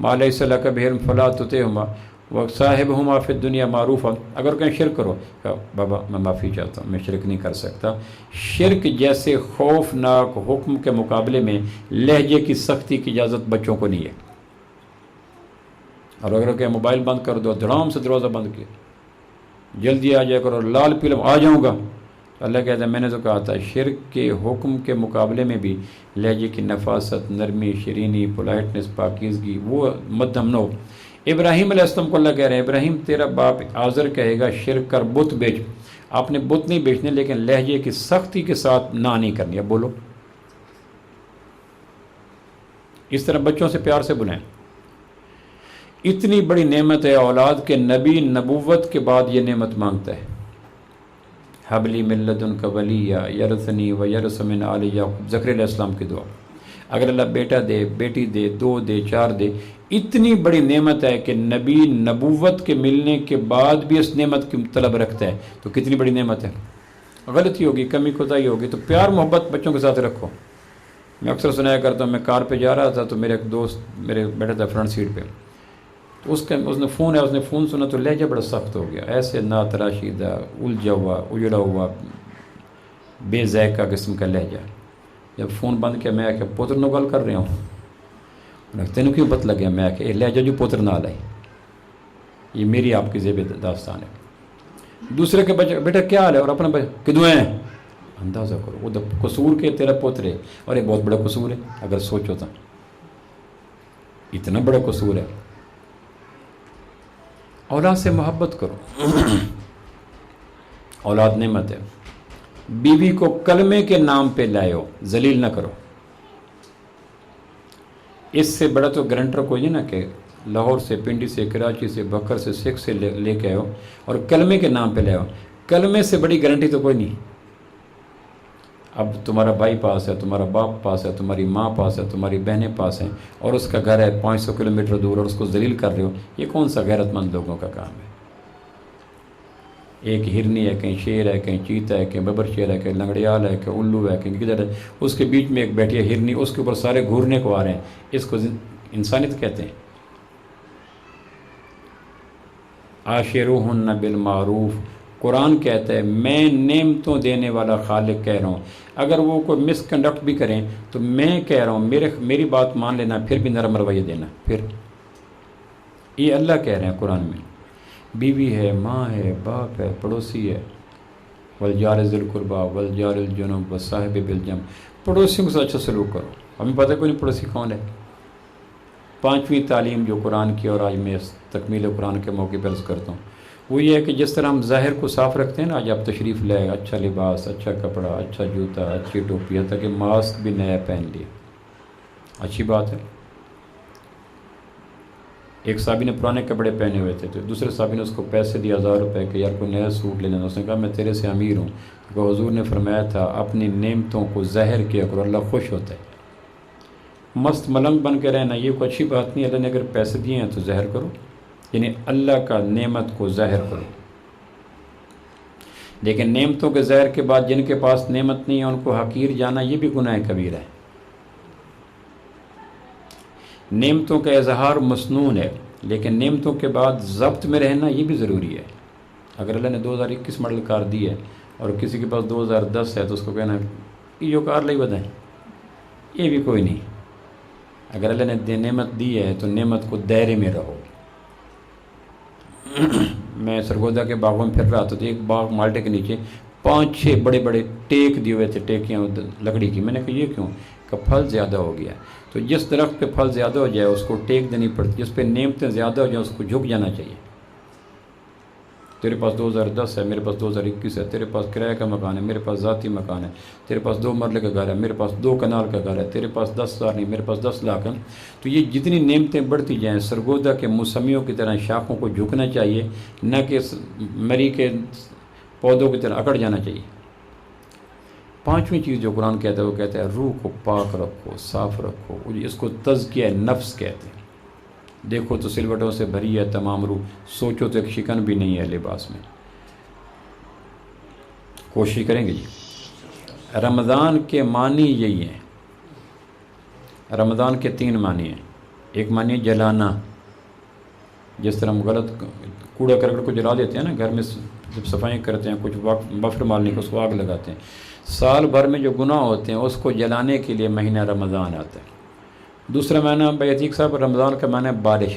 مَا لَيْسَ لَكَ بِهِ عِلْمٌ فَلَا تُطِعْهُمَا وَصَاحِبْهُمَا فِي الدُّنْيَا مَعْرُوفًا، اگر کہیں شرک کرو، کہا بابا میں معافی چاہتا ہوں، میں شرک نہیں کر سکتا۔ شرک جیسے خوفناک حکم کے مقابلے میں لہجے کی سختی کی اجازت بچوں کو نہیں ہے۔ اور اگر کہ موبائل بند کر دو، دھڑام سے دروازہ بند کیا، جلدی آ جائے کرو، لال پیلم آ جاؤں گا، اللہ کہتا ہے میں نے تو کہا تھا شرک کے حکم کے مقابلے میں بھی لہجے کی نفاست، نرمی، شیرینی، پولائٹنس، پاکیزگی، وہ مدھم نہ ہو۔ ابراہیم علیہ السلام کو اللہ کہہ رہے ہیں ابراہیم تیرا باپ آزر کہے گا شرک کر، بت بیچ، آپ نے بت نہیں بیچنے، لیکن لہجے کی سختی کے ساتھ نہ نہیں کرنی۔ اب بولو، اس طرح بچوں سے پیار سے بلائیں۔ اتنی بڑی نعمت ہے اولاد کے نبی نبوت کے بعد یہ نعمت مانگتا ہے، حبلی من لدنک ولیہ یرثنی ویرث من آل یعقوب، زکریا علیہ السلام کی دعا۔ اگر اللہ بیٹا دے، بیٹی دے، 2 دے، 4 دے، اتنی بڑی نعمت ہے کہ نبی نبوت کے ملنے کے بعد بھی اس نعمت کی طلب رکھتا ہے، تو کتنی بڑی نعمت ہے۔ غلطی ہوگی، کمی کوتاہی ہوگی تو پیار محبت بچوں کے ساتھ رکھو۔ میں اکثر سنایا کرتا ہوں، میں کار پہ جا رہا تھا تو میرے ایک دوست میرے بیٹھا تھا فرنٹ سیٹ پہ، تو اس نے فون سنا تو لہجہ بڑا سخت ہو گیا، ایسے ناتراشیدہ، الجھا ہوا، اجڑا ہوا، بے ذائقہ قسم کا لہجہ۔ جب فون بند کیا میں کہ پوتر نو گل کر رہا ہوں، تینوں کیوں پتہ لگیا، میں کہ لہجہ جو پوتر نہ لائی، یہ میری آپ کی ذیب داستان ہے۔ دوسرے کے بچے بیٹا کیا حال ہے، اور اپنا بچہ کدوں ہیں، اندازہ کرو، وہ قصور کے تیرا پوتر ہے، اور یہ بہت بڑا قصور ہے اگر سوچو تو، اتنا بڑا قصور ہے۔ اولاد سے محبت کرو، اولاد نعمت ہے۔ بیوی کو کلمے کے نام پہ لائے ہو، ذلیل نہ کرو۔ اس سے بڑا تو گرنٹر کوئی نہیں نا کہ لاہور سے، پنڈی سے، کراچی سے، بکر سے، سکھ سے لے کے آئے ہو اور کلمے کے نام پہ لائے ہو، کلمے سے بڑی گارنٹی تو کوئی نہیں۔ اب تمہارا بھائی پاس ہے، تمہارا باپ پاس ہے، تمہاری ماں پاس ہے، تمہاری بہنیں پاس ہیں، اور اس کا گھر ہے 500 کلومیٹر دور، اور اس کو ذلیل کر رہے ہو، یہ کون سا غیرت مند لوگوں کا کام ہے؟ ایک ہرنی ہے، کہیں شیر ہے، کہیں چیتا ہے، کہیں ببر شیر ہے، کہیں لنگڑیال ہے، کہیں الو ہے، کہیں کدھر ہے، اس کے بیچ میں ایک بیٹھی ہے ہرنی، اس کے اوپر سارے گھورنے کو آ رہے ہیں، اس کو انسانیت کہتے ہیں۔ عاشروہن بالمعروف، قرآن کہتا ہے میں نعمتوں دینے والا خالق کہہ رہا ہوں، اگر وہ کوئی مس کنڈکٹ بھی کریں تو میں کہہ رہا ہوں میری بات مان لینا، پھر بھی نرم رویہ دینا۔ پھر یہ اللہ کہہ رہے ہیں قرآن میں، بیوی ہے، ماں ہے، باپ ہے، پڑوسی ہے، والجار ذی القربیٰ والجار الجنب والصاحب بالجنب، پڑوسیوں کے ساتھ اچھا سلوک کرو۔ ہمیں پتہ کوئی نہیں پڑوسی کون ہے۔ 5ویں تعلیم جو قرآن کی، اور آج میں تکمیل قرآن کے موقع پر عرض کرتا ہوں، وہ یہ ہے کہ جس طرح ہم ظاہر کو صاف رکھتے ہیں نا، آج آپ تشریف لے، اچھا لباس، اچھا کپڑا، اچھا جوتا، اچھی ٹوپی، حتیٰ کہ ماسک بھی نیا پہن لیا، اچھی بات ہے۔ ایک صحابی نے پرانے کپڑے پہنے ہوئے تھے تو دوسرے صحابی نے اس کو پیسے دیے 1000 روپے کہ یار کوئی نیا سوٹ لے لینا، اس نے کہا میں تیرے سے امیر ہوں، تو حضور نے فرمایا تھا اپنی نعمتوں کو ظاہر کیا کرو، اللہ خوش ہوتا ہے۔ مست ملنگ بن کے رہنا یہ کوئی اچھی بات نہیں، اللہ نے اگر پیسے دیے ہیں تو ظاہر کرو، یعنی اللہ کا نعمت کو ظاہر کرو۔ لیکن نعمتوں کے ظاہر کے بعد جن کے پاس نعمت نہیں ہے ان کو حقیر جانا، یہ بھی گناہ کبیرہ ہے۔ نعمتوں کا اظہار مسنون ہے، لیکن نعمتوں کے بعد ضبط میں رہنا یہ بھی ضروری ہے۔ اگر اللہ نے 2021 ماڈل کار دی ہے اور کسی کے پاس 2010 ہے تو اس کو کہنا یہ جو کار لئی بتائیں، یہ بھی کوئی نہیں۔ اگر اللہ نے نعمت دی ہے تو نعمت کو دائرے میں رہو۔ میں سرگودا کے باغوں میں پھر رہا تھا تو ایک باغ مالٹے کے نیچے 5-6 بڑے بڑے ٹیک دیے ہوئے تھے، ٹیکیاں لکڑی کی۔ میں نے کہا یہ کیوں؟ کہ پھل زیادہ ہو گیا۔ تو جس درخت پہ پھل زیادہ ہو جائے اس کو ٹیک دینی پڑتی، جس پہ نعمتیں زیادہ ہو جائیں اس کو جھک جانا چاہیے۔ تیرے پاس 2010 ہے، میرے پاس 2021 ہے، تیرے پاس کرایہ کا مکان ہے، میرے پاس ذاتی مکان ہے، تیرے پاس 2 مرلے کا گھر ہے، میرے پاس 2 کنال کا گھر ہے، تیرے پاس 10,000 نہیں، میرے پاس 10 لاکھ ہیں۔ تو یہ جتنی نعمتیں بڑھتی جائیں، سرگودا کے موسمیوں کی طرح شاخوں کو جھکنا چاہیے، نہ کہ مری کے پودوں کی طرح اکڑ جانا چاہیے۔ 5ویں چیز جو قرآن کہتا ہے وہ کہتا ہے روح کو پاک رکھو، صاف رکھو، اس کو تزکیہ نفس کہتے ہیں۔ دیکھو تو سلوٹوں سے بھری ہے تمام روح، سوچو تو ایک شکن بھی نہیں ہے لباس میں۔ کوشش کریں گے جی۔ رمضان کے معنی یہی ہیں۔ رمضان کے 3 معنی ہیں۔ ایک معنی جلانا، جس طرح ہم غلط کوڑا کرکٹ کو جلا دیتے ہیں نا، گھر میں جب صفائی کرتے ہیں کچھ بفر مالنے کو اس کو آگ لگاتے ہیں۔ سال بھر میں جو گناہ ہوتے ہیں اس کو جلانے کے لیے مہینہ رمضان آتا ہے۔ دوسرا معنی بھائی عتیق صاحب، رمضان کا معنی ہے بارش۔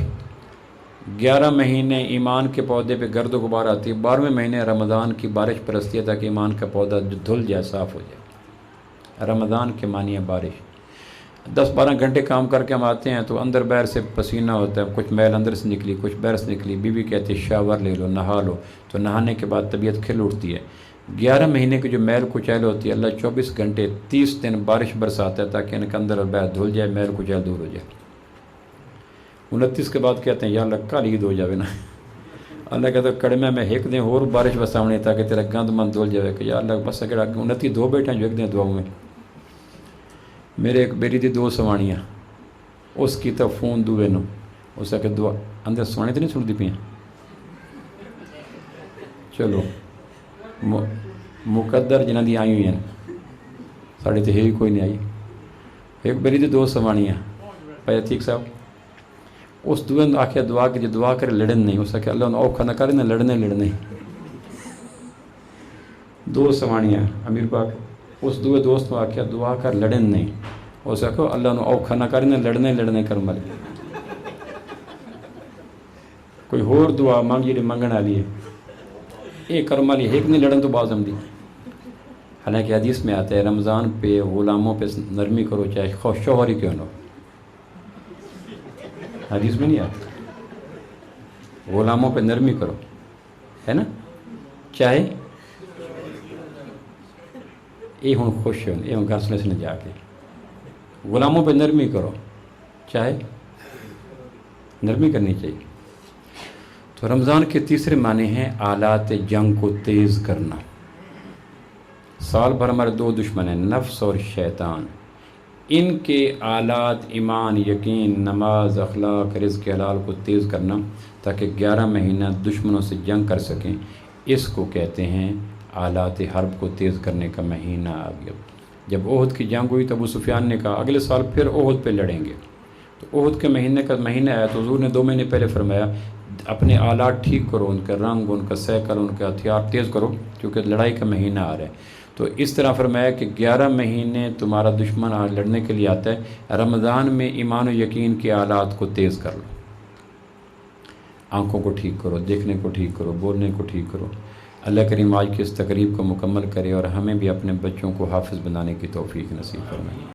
11 مہینے ایمان کے پودے پہ گرد و غبار آتی ہے، 12ویں مہینے رمضان کی بارش پرستی ہے تاکہ ایمان کا پودا دھل جائے، صاف ہو جائے۔ رمضان کے معنی ہے بارش۔ 10-12 گھنٹے کام کر کے ہم آتے ہیں تو اندر باہر سے پسینہ ہوتا ہے، کچھ میل اندر سے نکلی، کچھ باہر سے نکلی۔ بیوی کہتی ہے شاور لے لو، نہا لو، تو نہانے کے بعد طبیعت کھل اٹھتی ہے۔ 11 مہینے کی جو میل کچیل ہوتی ہے، اللہ 24 گھنٹے 30 دن بارش برساتا ہے تاکہ ان کے اندر اور باہر دھل جائے، میل کچیل دور ہو جائے۔ 29 کے بعد کہتے ہیں یا اللہ کل عید ہو جاوے نا۔ اللہ کہتا ہے کڑمے میں ایک دن اور بارش بساونے تاکہ تیرا گند من دھل جائے، کہ یا اللہ بس اگر 29 دو بیٹھے ہیں جو ایک دن دعاؤں میں۔ میرے ایک بیری تھی 2 سوانیاں، اس کی تو فون دوے نو اس کہ دعا اندر سوانی تو نہیں سن دی پی ہیں۔ چلو مقدر جنہ دی آئی ہوئی ہیں، ساڑھے تو ہی کوئی نہیں آئی۔ ایک بیری تھی 2 سوانیاں پایا ٹھیک صاحب، اس دوے نے آخیا دعا کہ جو دعا کرے لڑن نہیں، اس کہ اللہ انہوں اوکھا نہ کرے نہ لڑنے۔ 2 سوانیاں امیر پاک، اس دوے دوست نے آخیا دعا کر لڑن نہیں، اس کہ اللہ انہوں اوکھا نہ کرے نہ لڑنے کر مل۔ کوئی اور دعا مانگ جی منگن والی ہے، یہ کرم والی ایک نہیں لڑن تو باز ہم دی۔ حالانکہ حدیث میں آتا ہے رمضان پہ غلاموں پہ نرمی کرو چاہے شوہر ہی کیوں نہ ہو۔ حدیث میں نہیں آتا، غلاموں پہ نرمی کرو، ہے نا، چاہے یہ ہوں خوش ہو، یہ ہوں گھر سے جا کے غلاموں پہ نرمی کرو، چاہے نرمی کرنی چاہیے۔ تو رمضان کے تیسرے معنی ہیں آلات جنگ کو تیز کرنا۔ سال بھر ہمارے 2 دشمن ہیں، نفس اور شیطان۔ ان کے آلات ایمان، یقین، نماز، اخلاق، رزق حلال کو تیز کرنا تاکہ 11 مہینہ دشمنوں سے جنگ کر سکیں، اس کو کہتے ہیں آلات حرب کو تیز کرنے کا مہینہ آ گیا۔ جب احد کی جنگ ہوئی تو ابو سفیان نے کہا اگلے سال پھر احد پہ لڑیں گے، تو احد کے مہینے کا مہینہ آیا تو حضور نے 2 مہینے پہلے فرمایا اپنے آلات ٹھیک کرو، ان کا رنگ، ان کا سیکل، ان کا ہتھیار تیز کرو کیونکہ لڑائی کا مہینہ آ رہا ہے۔ تو اس طرح فرمایا کہ 11 مہینے تمہارا دشمن آج لڑنے کے لیے آتا ہے، رمضان میں ایمان و یقین کے آلات کو تیز کر لو، آنکھوں کو ٹھیک کرو، دیکھنے کو ٹھیک کرو، بولنے کو ٹھیک کرو۔ اللہ کریم آج کی اس تقریب کو مکمل کرے اور ہمیں بھی اپنے بچوں کو حافظ بنانے کی توفیق نصیب فرمائے۔